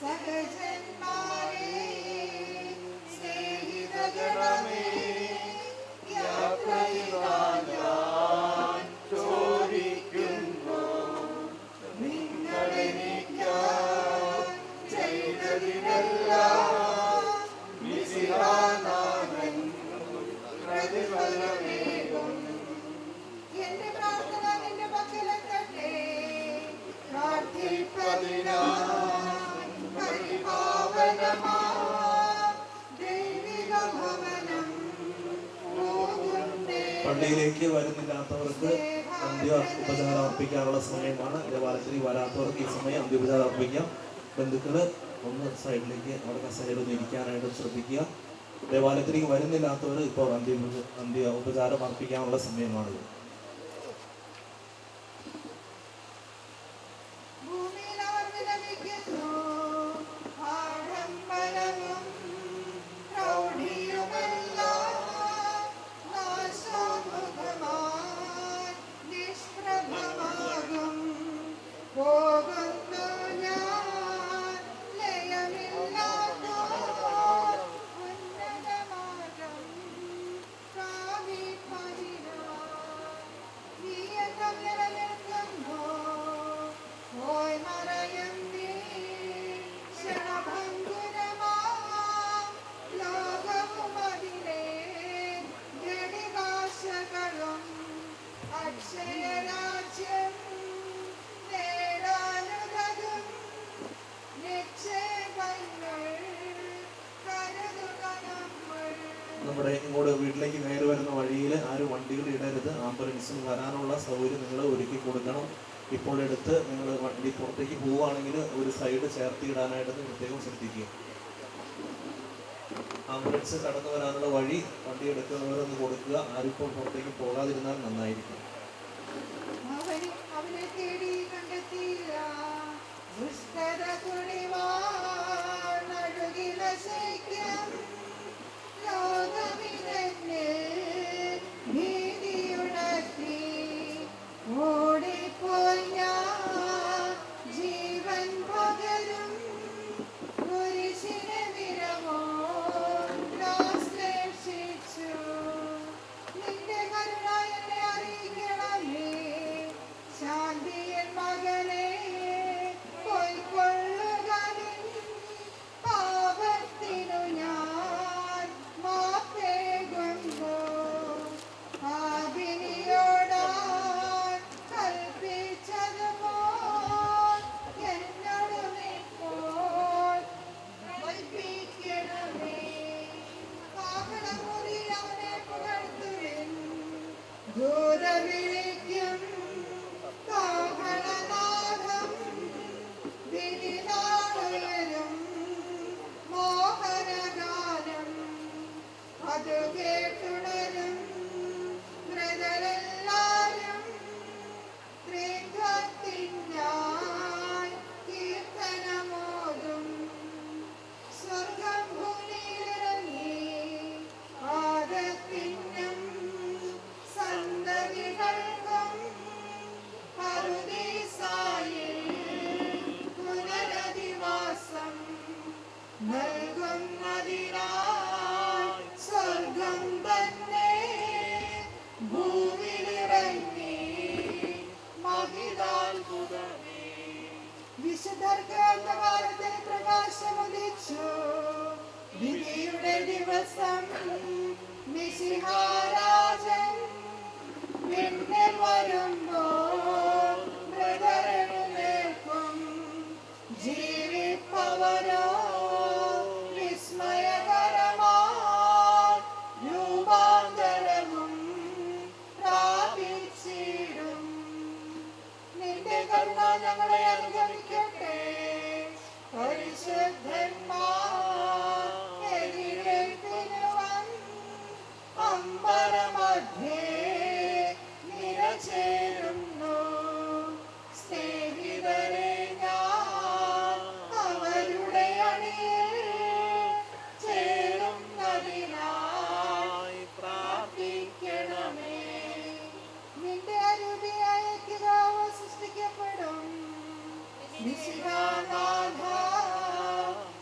സഹജന്മാരെ സ്നേഹിതഗണമേ, യാത്രയിലാൻ ഞാൻ ചോദിക്കുന്നു. നിങ്ങളെനിക്കായി ചെയ്തതിനെല്ലാം മിശിഹാനാഥൻ പ്രതിഫലമേകും. എന്റെ പ്രാർത്ഥന നിന്റെ പക്കലെത്തട്ടെ. പ്രാർത്ഥിപ്പതിനായി പള്ളിയിലേക്ക് വരുന്നില്ലാത്തവർക്ക് അന്ത്യ ഉപചാരം അർപ്പിക്കാനുള്ള സമയമാണ്. ദേവാലയത്തിൽ വരാത്തവർക്ക് ഈ സമയം അന്ത്യോപചാരം അർപ്പിക്കാം. ബന്ധുക്കൾ ഒന്ന് സൈഡിലേക്ക് അവിടെ കസേരയിൽ ഇരിക്കാനായിട്ട് ശ്രദ്ധിക്കുക. ദേവാലയത്തിലേക്ക് വരുന്നില്ലാത്തവർ ഇപ്പോൾ അന്ത്യ ഉപചാരം അർപ്പിക്കാനുള്ള സമയമാണിത്. ഭൂമിയിൽ അവർ വില വീട്ടിലേക്ക് കയറി വരുന്ന വഴിയിൽ ആരും വണ്ടികൾ ഇടരുത്. ആംബുലൻസിന് വരാനുള്ള സൗകര്യം നിങ്ങൾ ഒരുക്കി കൊടുക്കണം. ഇപ്പോൾ എടുത്ത് നിങ്ങൾ വണ്ടി പുറത്തേക്ക് പോവുകയാണെങ്കിൽ ഒരു സൈഡ് ചേർത്തിയിടാനായിട്ട് പ്രത്യേകം ശ്രദ്ധിക്കുക. ആംബുലൻസ് കടന്നു വരാനുള്ള വഴി വണ്ടി എടുക്കുന്നവരൊന്ന് കൊടുക്കുക. ആരും ഇപ്പോൾ പുറത്തേക്ക് പോകാതിരുന്നാൽ നന്നായിരിക്കും. അവനെ തേടി കണ്ടെത്തിയില്ല. ദുഷ്ടത കുടിവാഴുകി നശിക്കും. ലോകമിതെന്നെ ഭീതിയുണർത്തി. ഓടിപ്പോയി ഞാൻ ജീവൻ പകരും കുരിശിനെ വിരമോ ആശ്ലേഷിച്ചു. നിന്റെ കരുണ എന്നെ അറിയിക്കണമേ. ശാന്തിയൻ മകനെ പൊയ്ക്കൊള്ളുക. നിൻ പാപത്തിനു ഞാൻ മാപ്പേകുന്നു. പാപിനിയോടാൻ കൽപ്പിച്ചതുപോൽ എന്നോട് ഇപ്പോൾ കൽപ്പിക്കണമേ. കാഹളമുറിയിൽ അവനെ പുകഴ്ത്തുവിൻ. ദൂതൻ വിളിക്കും കാഹളനാദം. വിധിനാളുയരും മോഹനഗാനം. അത് കേട്ടുണരും മൃതരെല്ലാരും. ത്രിത്വത്തിനായി കീർത്തനമോതും. സ്വർഗം ഭൂമിയിലിറങ്ങി ആദത്തിനും സന്തതികൾക്കും പറുദീസായിൽ പുനരധിവാസം നൽകുന്നതിനായി സ്വർഗം തന്നെ ഭൂമിയിലിറങ്ങി മഹിതാത്ഭുതമേ. വിശുദ്ധർക്ക് അന്ധകാരത്തിൽ പ്രകാശമുദിച്ചു. വിധിയുടെ ദിവസം മിശിഹാരാജൻ പിന്നിൽ വരുമ്പോൾ മൃതരെഴുന്നേൽക്കും. ജീവിപ്പവരോ വിസ്മയകരമായ രൂപാന്തരവും പ്രാപിച്ചിടും. നിന്റെ കരുണ ഞങ്ങളെ അനുഗമിക്കട്ടെ. പരിശുദ്ധന്മാർ എതിരേൽപ്പിനുവൻ അമ്പരമധ്യേ നിരചേരുന്നു. സ്നേഹിതരെ ഞാൻ അവരുടെ അണിയിൽ ചേരുന്നതിനായി പ്രാർത്ഥിക്കണമേ. നിന്റെ അരൂപിയായ കിതാവ് സൃഷ്ടിക്കപ്പെടും. മിശിഹാനാഥ,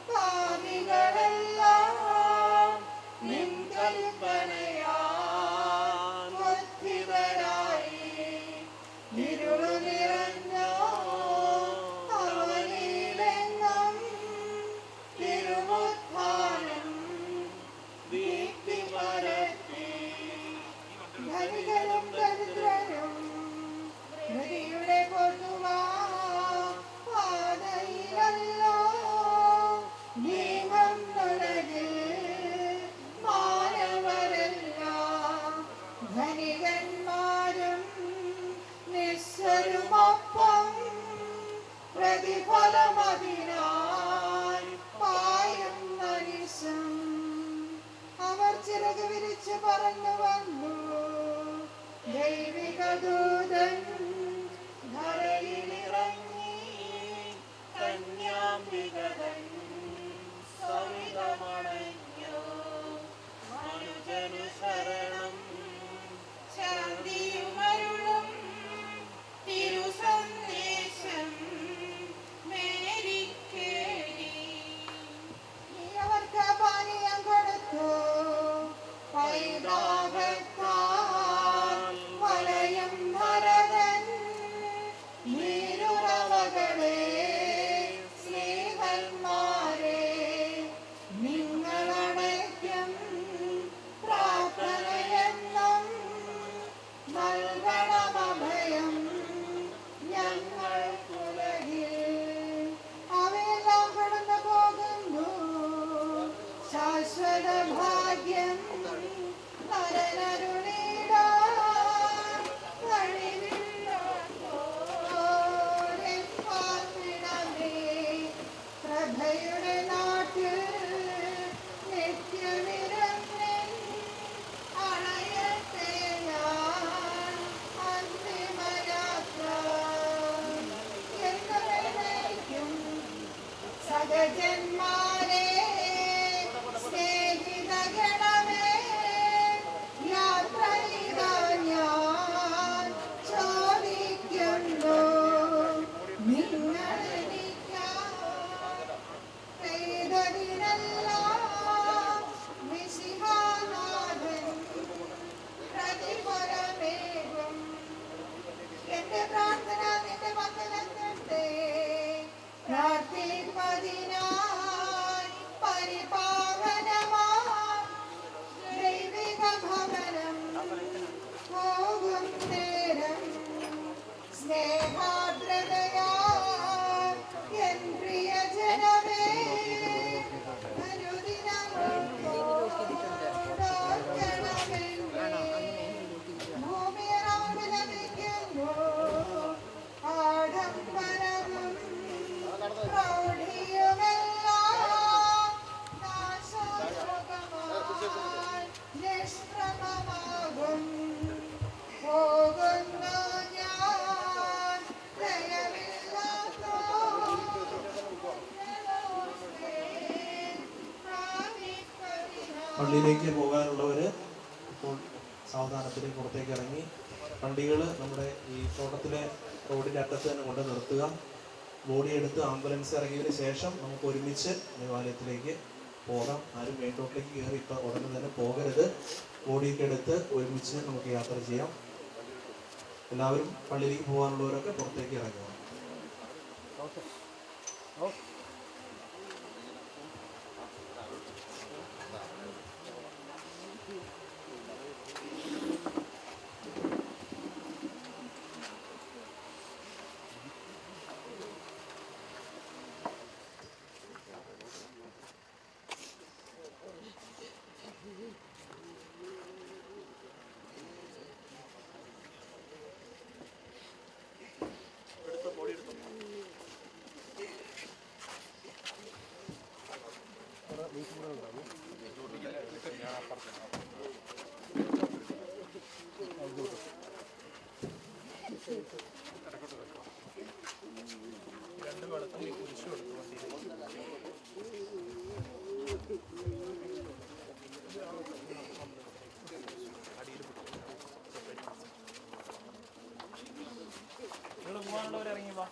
പാപികളെല്ലാം നിൻ കൽപ്പനയാൽ ബുദ്ധിതരായി. ഇരുളു നിറഞ്ഞോ അവനിലെങ്ങും തിരുമുത്ഥാനം ദീപ്തി പരത്തി. ധനികരും ദരിദ്രരും ഹൃദയുടെ കൊണ്ടുവാൻ പാതയിലല്ലോ നീങ്ങുന്നുലകിൽ മാനവരെല്ലാം. ധനികന്മാരും നിസ്സരുമൊപ്പം പ്രതിഫലമതിനായി പായുന്ന നിശം. അവർ ചിറക് വിരിച്ചു പറന്നു വന്നു. ദൈവിക ദൂതൻ ധരയിലിറങ്ങി. കന്യാംബികതൻ സവിതമണഞ്ഞു. മനുജനു ശരണം ശാന്തിയുമരുളും തിരുസന്ദേശം മേരിക്കേടി. നീ അവർക്ക് പാനീയം കൊടുത്തു. പൈതാഹത്താൽ വലയം ഭരതൻ. നീരുറവകളെ സ്നേഹന്മാരെ നിങ്ങളടയ്ക്കും പ്രാർത്ഥനയെന്നും നൽകണമഭയം ഞങ്ങൾക്കുലകിൽ. അവയെല്ലാം കടന്നു പോകുന്നു. ശാശ്വത ഭാഗ്യം പരനരുളിടാൻ കഴിവില്ലാത്തോരെ പാർപ്പിടമേ. പ്രഭയുടെ നാട്ടിൽ നിത്യവിരുന്നിൻ അണയട്ടെ ഞാൻ അന്തിമയാത്ര. എന്നവരേക്കും സഹജന്മാരെ സ്നേഹിതഗണമേ, യാത്ര ഇതാ ഞാൻ ചോദിക്കുന്നു. നിങ്ങളെനിക്കായി ചെയ്തതിനെല്ലാം മിശിഹാനാഥൻ പ്രതിഫലമേകും. എന്റെ പ്രാർത്ഥന നിന്റെ മക്കളെത്തട്ടെ. പ്രാർത്ഥിപ്പതിനായി പരിപാവനമായി ദൈവിക ഭവനം പോകും നേരം സ്നേഹാർദ്രതയാ എൻ പ്രിയജനമേ ഭൂമിയിലഭിക്കുന്നു ആഡംബരവും പ്രൗഢിയുമെല്ലാം നാശോന്മുഖമായി നിഷ്പ്രഭമാകും. പോകുന്നു ഞാൻ പള്ളിയിലേക്ക് പോകാനുള്ളവർ ഇപ്പോൾ സാവധാനത്തിൽ പുറത്തേക്ക് ഇറങ്ങി വണ്ടികൾ നമ്മുടെ ഈ തോട്ടത്തിലെ റോഡിൻ്റെ അറ്റത്ത് തന്നെ കൊണ്ട് നിർത്തുക. ബോഡി എടുത്ത് ആംബുലൻസ് ഇറങ്ങിയതിന് ശേഷം നമുക്ക് ഒരുമിച്ച് ദേവാലയത്തിലേക്ക് പോകാം. ആരും മെയിൻ റോഡിലേക്ക് കയറി ഇപ്പോൾ ഉടനെ തന്നെ പോകരുത്. ബോഡിയൊക്കെ എടുത്ത് ഒരുമിച്ച് നമുക്ക് യാത്ര ചെയ്യാം. എല്ലാവരും പള്ളിയിലേക്ക് പോകാനുള്ളവരൊക്കെ പുറത്തേക്ക് ഇറങ്ങുക. പോകാനുള്ളവരിറങ്ങി വാ.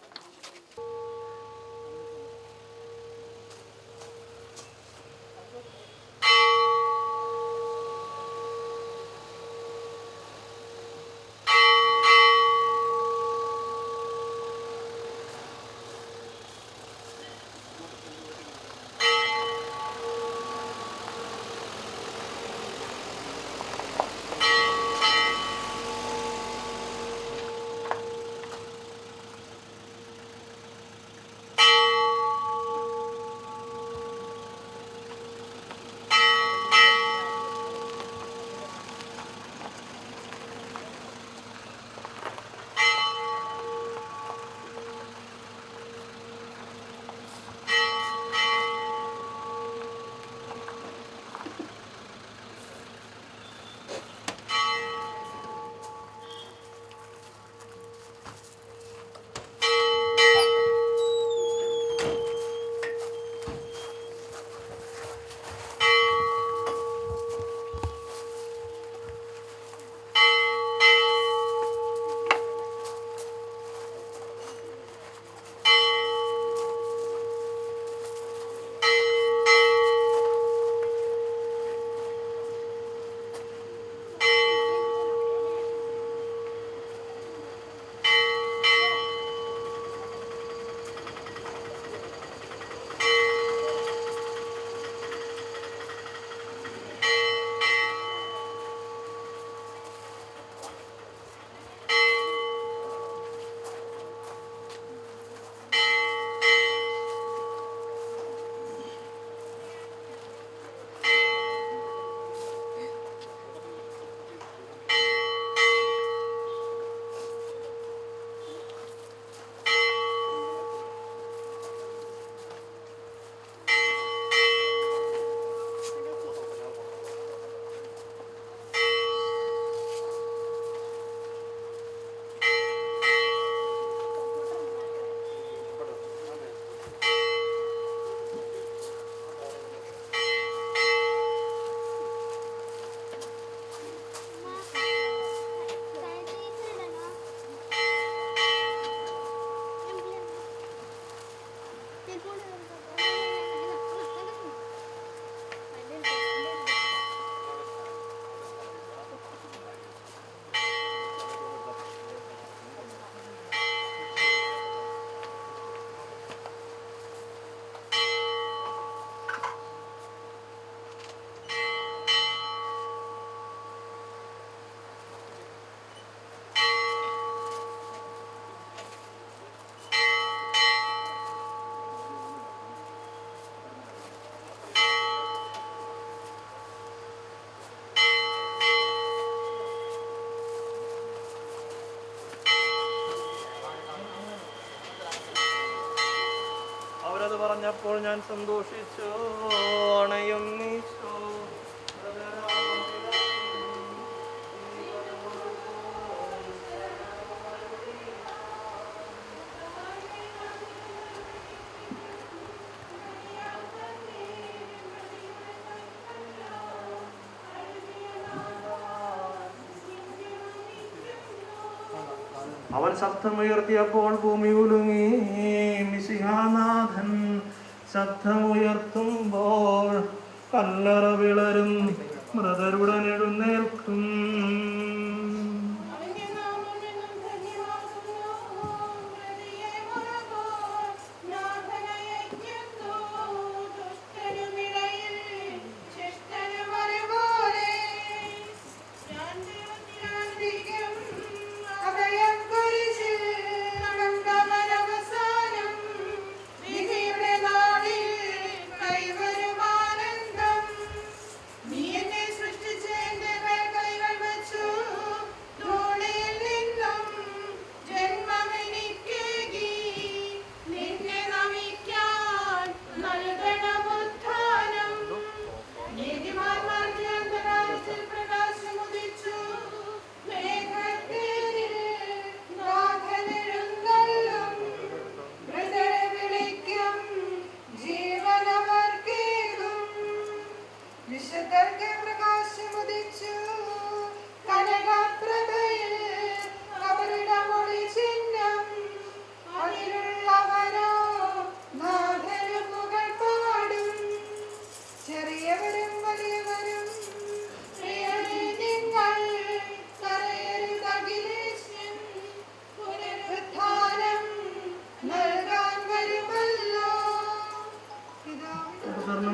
പറഞ്ഞപ്പോൾ ഞാൻ സന്തോഷിച്ചു. അണയും ഈശോ അവൻ ശബ്ദമുയർത്തിയപ്പോൾ ഭൂമി ഉലുങ്ങി. മിശിഹാനാഥൻ ശബ്ദമുയർത്തുമ്പോൾ കല്ലറ വിളരും, മൃതരുടൻ എഴുന്നേൽക്കും.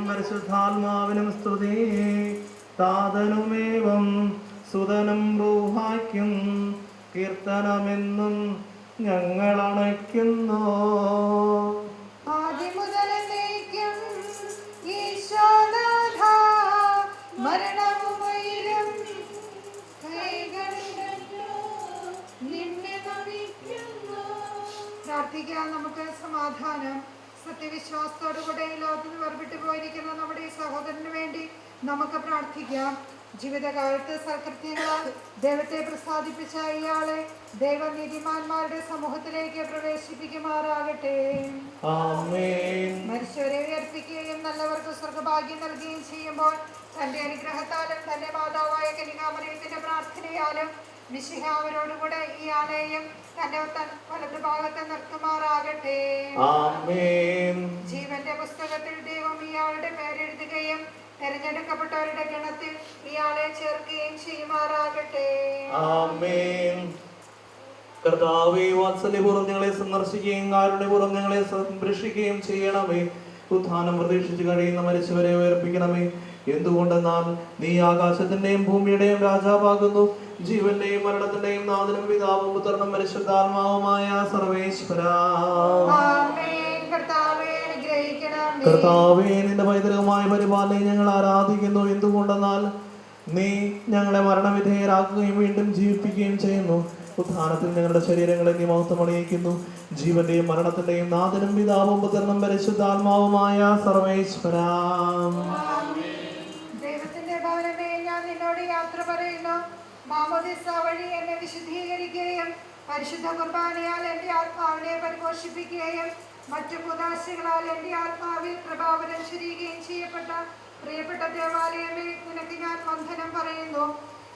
പരിശുദ്ധാത്മാവിനും സ്തുതി. താതനുമേവം സുതനും റൂഹായ്ക്കും കീർത്തനമെന്നും ഞങ്ങൾ അണയ്ക്കുന്നു. പ്രാർത്ഥിക്കാം നമുക്ക് സമാധാനം. സത്യവിശ്വാസത്തോടുകൂടെ ഈ ലോകത്തിന് വേർപെട്ടു പോയിരിക്കുന്ന നമ്മുടെ ഈ സഹോദരന് വേണ്ടി നമുക്ക് പ്രാർത്ഥിക്കാം. ജീവിതകാലത്ത് സൽകൃത്യങ്ങളാൽ ദൈവത്തെ പ്രസാദിപ്പിച്ച ഇയാളെ ദൈവനീതിമാന്മാരുടെ സമൂഹത്തിലേക്ക് പ്രവേശിപ്പിക്കുമാറാകട്ടെ. മനുഷ്യരെ ഉയർപ്പിക്കുകയും നല്ലവർക്ക് സ്വർഗഭാഗ്യം നൽകുകയും ചെയ്യുമ്പോൾ തന്റെ അനുഗ്രഹത്താലും തന്റെ മാതാവായ കന്യകാമറിയത്തിന്റെ പ്രാർത്ഥനയാലും മിശിഹ അവരോടുകൂടെ ഇയാളെയും തന്റെ വലതുഭാഗത്ത് നിർത്തുമാറാകട്ടെ. ജീവന്റെ പുസ്തകത്തിൽ ദൈവം ഇയാളുടെ പേരെഴുതുകയും തെരഞ്ഞെടുക്കപ്പെട്ടവരുടെ ഗണത്തിൽ ഇയാളെ ചേർക്കുകയും ചെയ്യുമാറാകട്ടെ. കർത്താവേ, വാത്സല്യപൂർവ്വം ഞങ്ങളെ സന്ദർശിക്കുകയും കാരുണ്യപൂർവ്വം ഞങ്ങളെ സംരക്ഷിക്കുകയും ചെയ്യണമേ. ഉത്ഥാനം പ്രതീക്ഷിച്ച് കഴിയുന്ന മരിച്ചവരെ ഉയർപ്പിക്കണമേ. എന്തുകൊണ്ടെന്നാൽ നീ ആകാശത്തിന്റെയും ഭൂമിയുടെയും രാജാവാകുന്നു. ജീവന്റെയും മരണത്തിന്റെയും നാഥനും പിതാവും പുത്രനും പരിശുദ്ധാത്മാവുമായ സർവേശ്വരാ. കർത്താവേ, നിന്റെ പൈതൃകമായ പരിപാലനയെ ഞങ്ങൾ ആരാധിക്കുന്നു. എന്തുകൊണ്ടെന്നാൽ നീ ഞങ്ങളെ മരണവിധേയരാക്കുകയും വീണ്ടും ജീവിപ്പിക്കുകയും ചെയ്യുന്നു. ഉത്ഥാനത്തിൽ ഞങ്ങളുടെ ശരീരങ്ങളെ നീ മഹത്വമണിയിക്കുന്നു. ജീവന്റെയും മരണത്തിന്റെയും നാഥനും പിതാവും പുത്രനും പരിശുദ്ധാത്മാവുമായ സർവേശ്വരാ. ദൈവത്തിന്റെ ഭവനമേ, ഞാൻ നിന്നോട് യാത്ര പറയുന്നു. മാമോദിസ വഴി എന്നെ വിശുദ്ധീകരിക്കുകയും പരിശുദ്ധ കുർബാനയാൽ എന്റെ ആത്മാവിനെ പരിപോഷിപ്പിക്കുകയും മറ്റു കുദാശകളാൽ എന്റെ ആത്മാവിൽ പ്രഭാവനം ചൊരിയുകയും ചെയ്യപ്പെട്ട പ്രിയപ്പെട്ട ദേവാലയമേ, നിനക്ക് ഞാൻ വന്ദനം പറയുന്നു.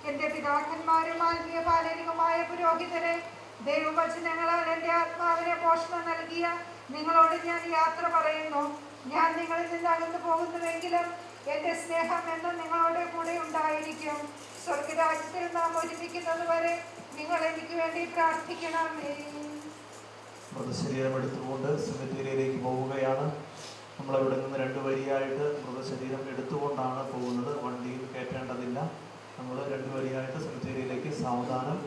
എന്റെ പിതാക്കന്മാരും ആത്മീയ പാലനികമായ പുരോഹിതരെ, ദൈവവചനങ്ങളാൽ എന്റെ ആത്മാവിനെ പോഷണം നൽകിയ നിങ്ങളോട് ഞാൻ യാത്ര പറയുന്നു. ഞാൻ നിങ്ങളിൽ നിന്ന് അകന്നു പോകുന്നുവെങ്കിലും എന്റെ സ്നേഹം എന്നും നിങ്ങളുടെ കൂടെ ഉണ്ടായിരിക്കും. സ്വർഗരാജ്യത്തിൽ നാം ഒരുമിക്കുന്നത് വരെ നിങ്ങൾ എനിക്ക് വേണ്ടി പ്രാർത്ഥിക്കണമേ. മൃതശരീരം എടുത്തുകൊണ്ട് സെമിത്തേരിയിലേക്ക് പോവുകയാണ്. നമ്മളവിടെ നിന്ന് 2 വരിയായിട്ട് മൃതശരീരം എടുത്തുകൊണ്ടാണ് പോകുന്നത്. വണ്ടിയിൽ കയറ്റേണ്ടതില്ല. നമ്മൾ 2 വരിയായിട്ട് സെമിത്തേരിയിലേക്ക് സാവധാനം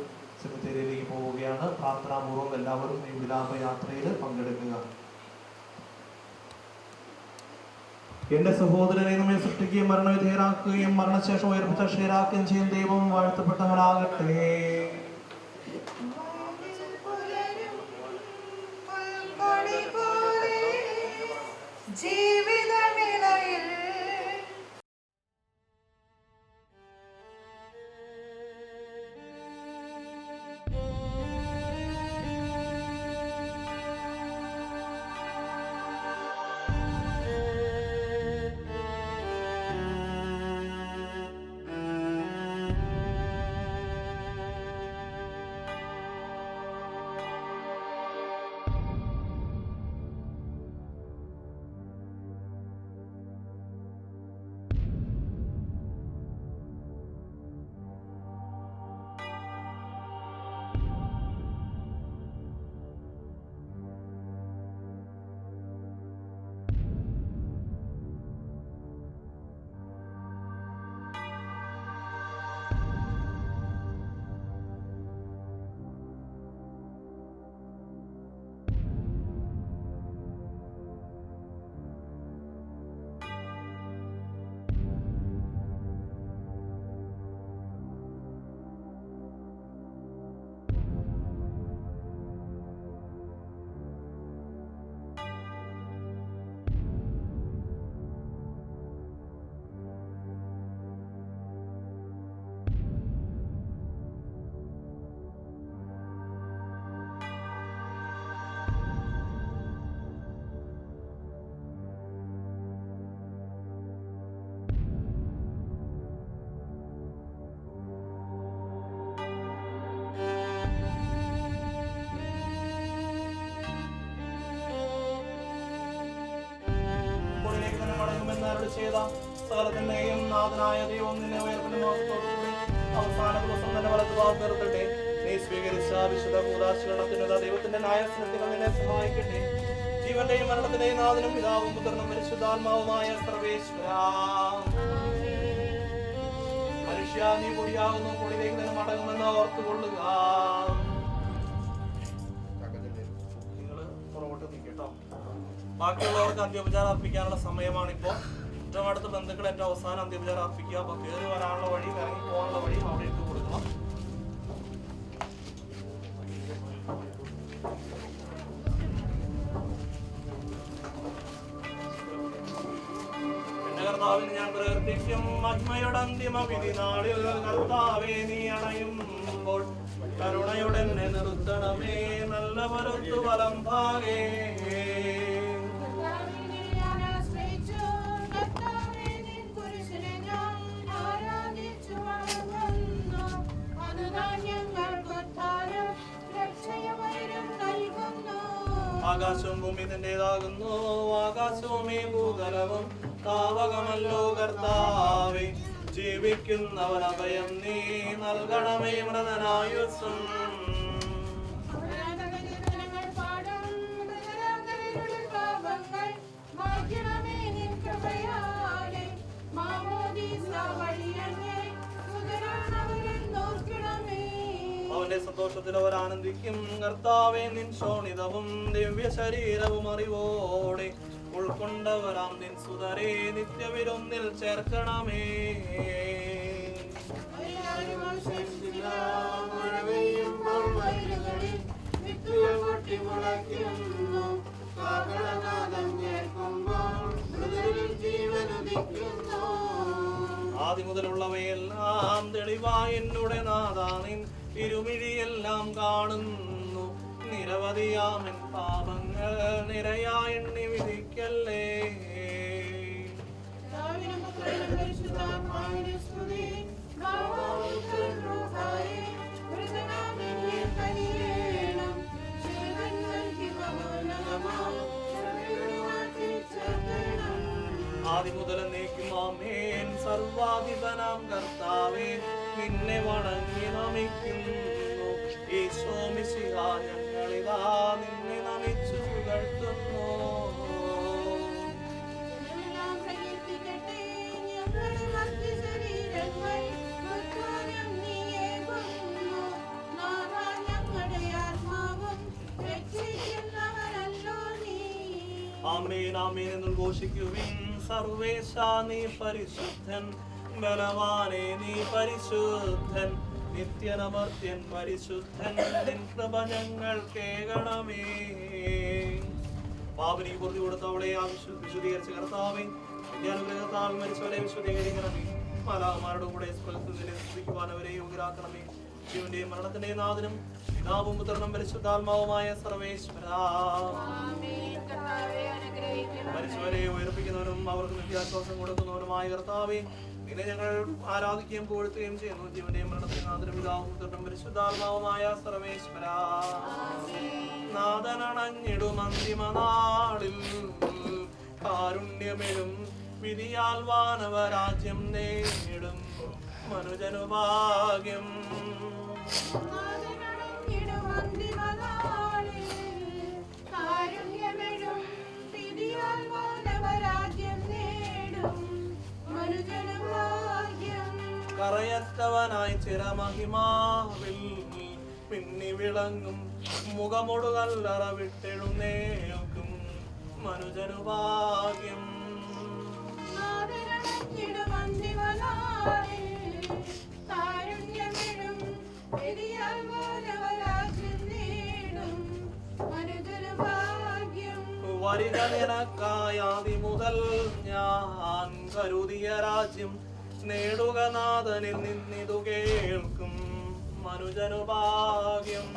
സെമിത്തേരിയിലേക്ക് പോവുകയാണ്. പ്രാർത്ഥനാപൂർവ്വം എല്ലാവരും ഈ വിലാപ യാത്രയിൽ പങ്കെടുക്കുക. എന്റെ സഹോദരനെ നമ്മെ സൃഷ്ടിക്കുകയും മരണവിധേയരാക്കുകയും മരണശേഷം ഉയർപ്പിച്ച ക്ഷേരാക്കുകയും ചെയ്യും ദൈവം വാഴ്ത്തപ്പെട്ടവനാകട്ടെ. ജീവിതവേളയിൽ ചെയ്ത സകലത്തിന്റെയും നാഥനായ ദൈവം നിന്നെ ഉയർത്തുന്ന അവസാന ദിവസം തന്നെ വലത്ത് വാർത്തട്ടെ. നീ സ്വീകരിച്ച വിശുദ്ധ കൂദാശീകരണത്തിനുള്ള ദൈവത്തിന്റെ ന്യായസ്ഥിതികൾ നിന്നെ സഹായിക്കട്ടെ. ജീവന്റെയും മരണത്തിന്റെയും നാഥനും പിതാവും പുത്രനും പരിശുദ്ധാത്മാവുമായ സർവേശ്വരാ, മനുഷ്യ നീ പൊടിയാകുന്നു, പൊടിയിലേക്ക് തന്നെ മടങ്ങുമെന്ന് ഓർത്തുകൊള്ളുക. നിങ്ങൾ പുറകോട്ട് നിൽക്കട്ടോ. ബാക്കിയുള്ളവർക്ക് അന്ത്യോപചാരം അർപ്പിക്കാനുള്ള സമയമാണിപ്പോ. ഏറ്റവും അടുത്ത ബന്ധുക്കൾ ഏറ്റവും അവസാനം അന്ത്യോപചാരം അർപ്പിക്കുക. അപ്പൊ കയറി വരാനുള്ള വഴിയും ഇറങ്ങി പോകാനുള്ള വഴിയും അവിടെ ഇട്ട് കൊടുക്കണം. എന്റെ കർത്താവിന് ഞാൻ പ്രവർത്തിക്കും മഹിമയുടെ അന്തിമ വിധി നാളിൽ. കർത്താവേ നീ അണയുമ്പോൾ കരുണയുടെ നിർത്തണമേ, നല്ല വരത്തു വലം ഭാഗേ. ആകാശവും ഭൂമി നിന്റേതാകുന്നു, ആകാശവും ഈ ഭൂതലവും താവകമല്ലോ കർത്താവേ. ജീവിക്കുന്നവൻ അഭയം നീ നൽകണമേ മൃതനായുസ്സും. അവന്റെ സന്തോഷത്തിൽ അവർ ആനന്ദിക്കും. കർത്താവേ നിൻ ശോണിതവും ദിവ്യ ശരീരവും അറിവോടെ ഉൾക്കൊണ്ടവരാം നിൻ സുതരേ നിത്യവിരുന്നിൽ ചേർക്കണമേ. ആദ്യം മുതലുള്ളവയെല്ലാം തെളിവായി എന്നുടെ നാഥാ നിൻ ഇരുമിഴിയെല്ലാം കാണുന്നു. നിരവധിയാമൻ പാപങ്ങൾ നിരയായി എണ്ണി വിധിക്കല്ലേ. ആദ്യം മുതൽ നീക്കും ആമേൻ. സർവാധിപനാം കർത്താവേ നിന്നെ വണങ്ങി നമിക്കുന്നു. ഈശോ മിശിഹാ ഞങ്ങളിതാ നിന്നെ നമിച്ചു പുകഴ്ത്തുന്നു. ആമേൻ ആമേൻ എന്ന് ഘോഷിക്കുവിൻ. സർവേശാ നീ പരിശുദ്ധൻ, ബലവാനേ നീ പരിശുദ്ധൻ, നിത്യനമർത്യൻ പരിശുദ്ധൻ, നിൻ കൃപ ഞങ്ങൾ കേൾക്കണമേ. പാപനി പൂർത്തി കൊടുത്തവളെ വിശുദ്ധീകരിച്ച കർത്താവേ, അനുഗ്രഹത്താൽ മരിച്ചവരെ വിശുദ്ധീകരിക്കണമേ. മാലാഖമാരുടെ കൂടെ സ്തുതിക്കുവാൻ അവരെ യോഗ്യരാക്കണമേ. ജീവന്റെയും മരണത്തിന്റെയും നാഥനും പിതാവും പുത്രനും പരിശുദ്ധാത്മാവുമായ സർവേശ്വരാ, മരിച്ചവരെ ഉയർപ്പിക്കുന്നവരും അവർക്ക് നിത്യാശ്വാസം കൊടുക്കുന്നവരുമായ കർത്താവേ, നിന്നെ ഞങ്ങൾ ആരാധിക്കുകയും പുകഴ്ത്തുകയും ചെയ്യുന്നു. ജീവന്റെയും മരണത്തിന്റെയും നാഥനും പിതാവും പുത്രനും പരിശുദ്ധാത്മാവുമായ സർവേശ്വരാ, നാഥനണഞ്ഞിടും അന്തിമനാളിൽ കാരുണ്യമെഴും വിധിയാൽ വാനവരാജ്യം നേടും മനുജനുഭാഗ്യം. കറയറ്റവനായി ചിരമഹിമാവിൽ പിന്നി വിളങ്ങും മുഖമൊടുകല്ലറ വിട്ടെഴുന്നേൽക്കും മനുജനുഭാഗ്യം. വരിക നിനക്കായാതി മുതൽ ഞാൻ കരുതിയ രാജ്യം നേടുക നാഥനിൽ നിന്നിതു കേൾക്കും മനുജനുഭാഗ്യം.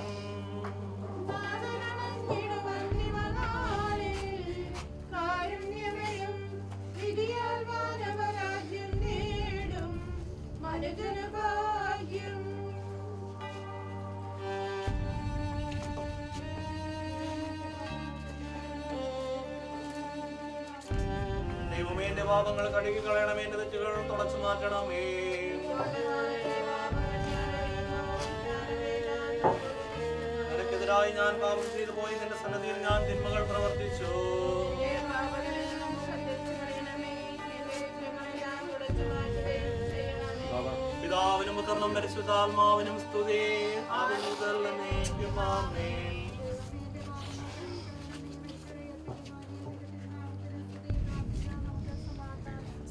ദൈവമേ, എന്റെ പാപങ്ങൾ കഴുകി കളയണമേ, എന്റെ തെറ്റുകൾ തുടച്ചു മാറ്റണമേ. നിനക്കെതിരായി ഞാൻ പാപം ചെയ്തു പോയി, നിന്റെ സന്നദ്ധിയിൽ ഞാൻ തിന്മകൾ പ്രവർത്തിച്ചു. പിതാവിനും പുത്രനും പരിശുദ്ധാത്മാവിനും സ്തുതി, ആദ്യം മുതൽ എന്നേക്കും ആമേൻ.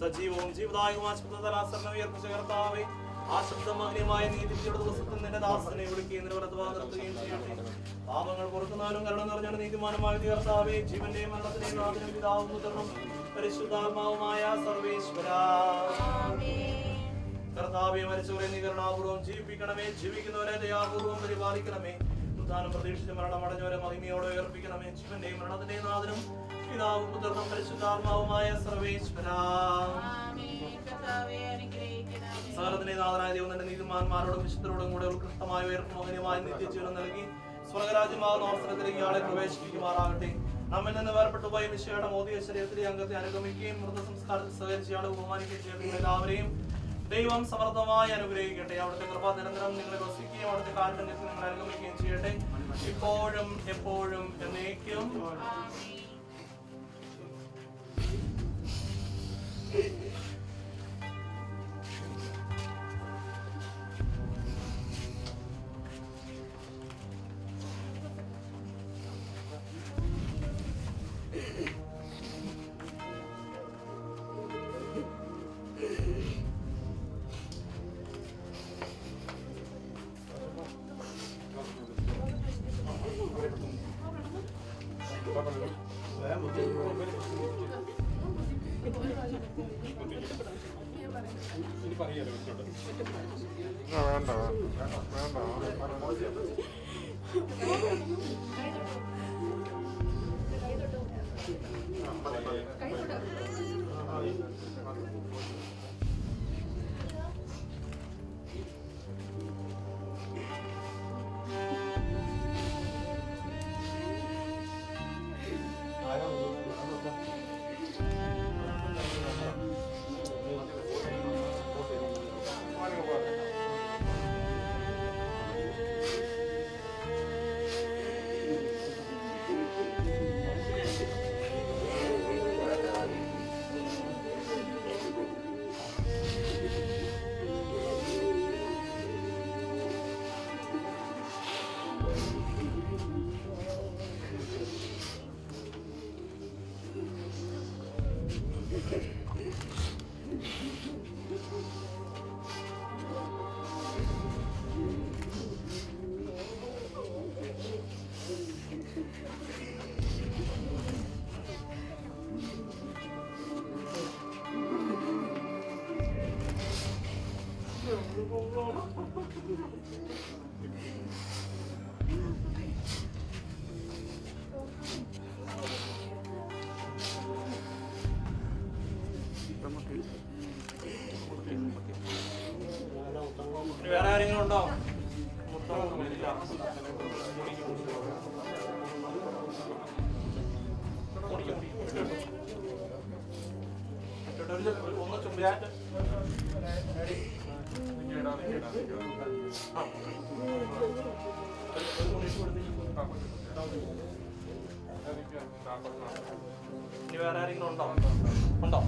സജീവവും ജീവദായകമായ ശബ്ദതലാസരണം ഉയർപ്പിച്ച കർത്താവേ, ആ ശബ്ദമഗ്നിയമായ നീതിയുടെ ദിവസത്തിൽ നിന്റെ ദാസനെ വിളിക്കുകയും നിർത്തുകയും ചെയ്യട്ടെ. പാപങ്ങൾ പൊറുക്കുന്നവനും കരുണ നിറഞ്ഞ നീതിമാനുമായ കർത്താവേ, ജീവന്റെയും മരണത്തിന്റെയും നാഥനും പിതാവും പുത്രനും പരിശുദ്ധാത്മാവുമായ സർവേശ്വരാ, കർത്താവേ, മരിച്ചവരെ നീ കരുണാപൂർവ്വം ജീവിപ്പിക്കണമേ. ജീവിക്കുന്നവരെ ദയാപൂർവ്വം പരിപാലിക്കണമേ. ഉദ്ധാനം പ്രതീക്ഷിച്ച് മരണമടഞ്ഞവരെ മഹിമയോടെ ഉയർപ്പിക്കണമേ. ജീവന്റെയും മരണത്തിന്റെയും നാഥനും പിതാവും പുത്രനും പരിശുദ്ധാത്മാവുമായ സർവേശ്വരാ, സകലത്തിന്റെ നാഥനായ ദൈവം തന്റെ നീതിമാന്മാരോടും വിശുദ്ധരോടും കൂടെ ഉത്കൃഷ്ടമായ ഉയർപ്പും മകനുമായ നിത്യജീവനം നൽകി സ്വർഗരാജ്യമാകുന്ന അവസരത്തിലേക്ക് ഇയാളെ പ്രവേശിപ്പിക്കുമാറാകട്ടെ. നമ്മിൽ നിന്ന് വേർപെട്ടു പോയ മിശിഹായുടെ മോദിയ ശരീരത്തിലെ അംഗത്തെ അനുഗമിക്കുകയും മൃതസംസ്കാരത്തിൽ സഹകരിച്ച് ഇയാളെ ബഹുമാനിക്കുകയും ചെയ്യുന്ന എല്ലാവരെയും ദൈവം സമർത്ഥമായി അനുഗ്രഹിക്കട്ടെ. അവിടുത്തെ കൃപ നിരന്തരം നിങ്ങളെ വസിക്കുകയും അവിടുത്തെ കാരുണ്യത്തിൽ നിങ്ങൾ അനുഗമിക്കുകയും ചെയ്യട്ടെ, ഇപ്പോഴും എപ്പോഴും എന്നേക്കും. വേറെ ആരെങ്കിലും ഉണ്ടോ? ഒന്ന് ചുമ്പിയാറ്റ് ഇനി വേറെ ആരെങ്കിലും ഉണ്ടോ?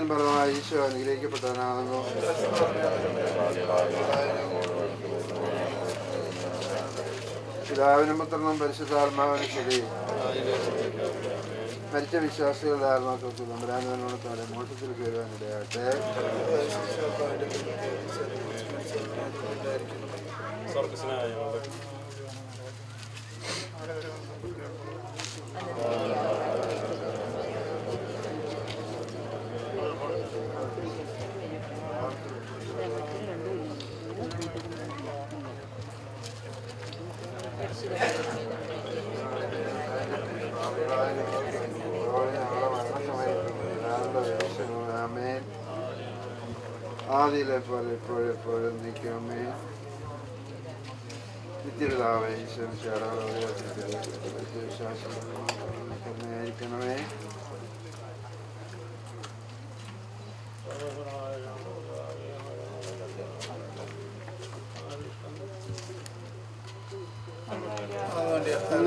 ഫലമായ ഈശോ അനുഗ്രഹിക്കപ്പെട്ടവനാകുന്നു. പിതാവിനും പുത്രനും പരിശുദ്ധാത്മാവിനും സ്തുതി. മരിച്ച വിശ്വാസികളുടെ ആത്മാക്കൾക്ക് തമ്പുരാനോടെ മോക്ഷത്തിൽ കയറുവാനിടയാകട്ടെ. ആമേൻ. ആദിയിലെ പോലെ എപ്പോഴും നിൽക്കാമേ. നിത്യപിതാവേ വിശ്വാസിക്കണമേ.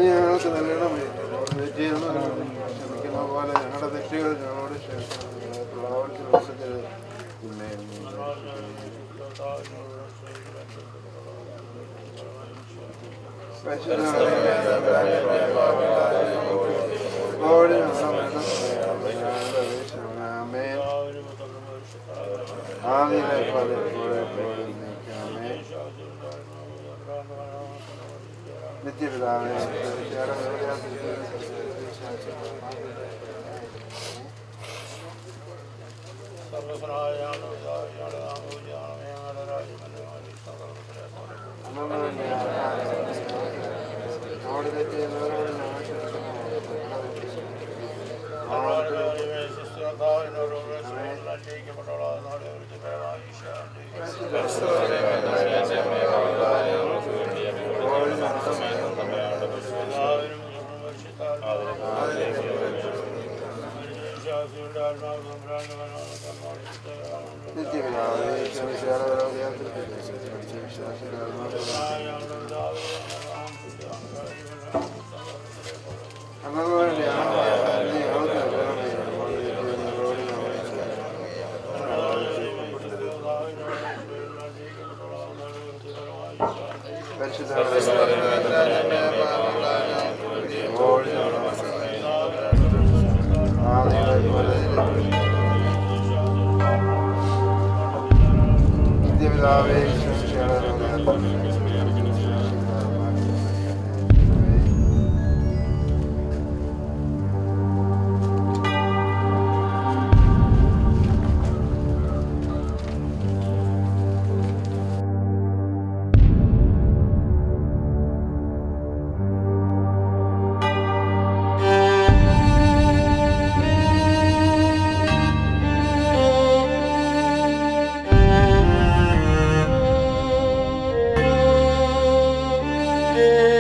ഞങ്ങൾക്ക് നൽകണമേ. ക്ഷമിക്കുന്ന പോലെ ഞങ്ങളുടെ തെറ്റുകൾ ഞങ്ങളോട് നിത്യപിതാവേ Yeah.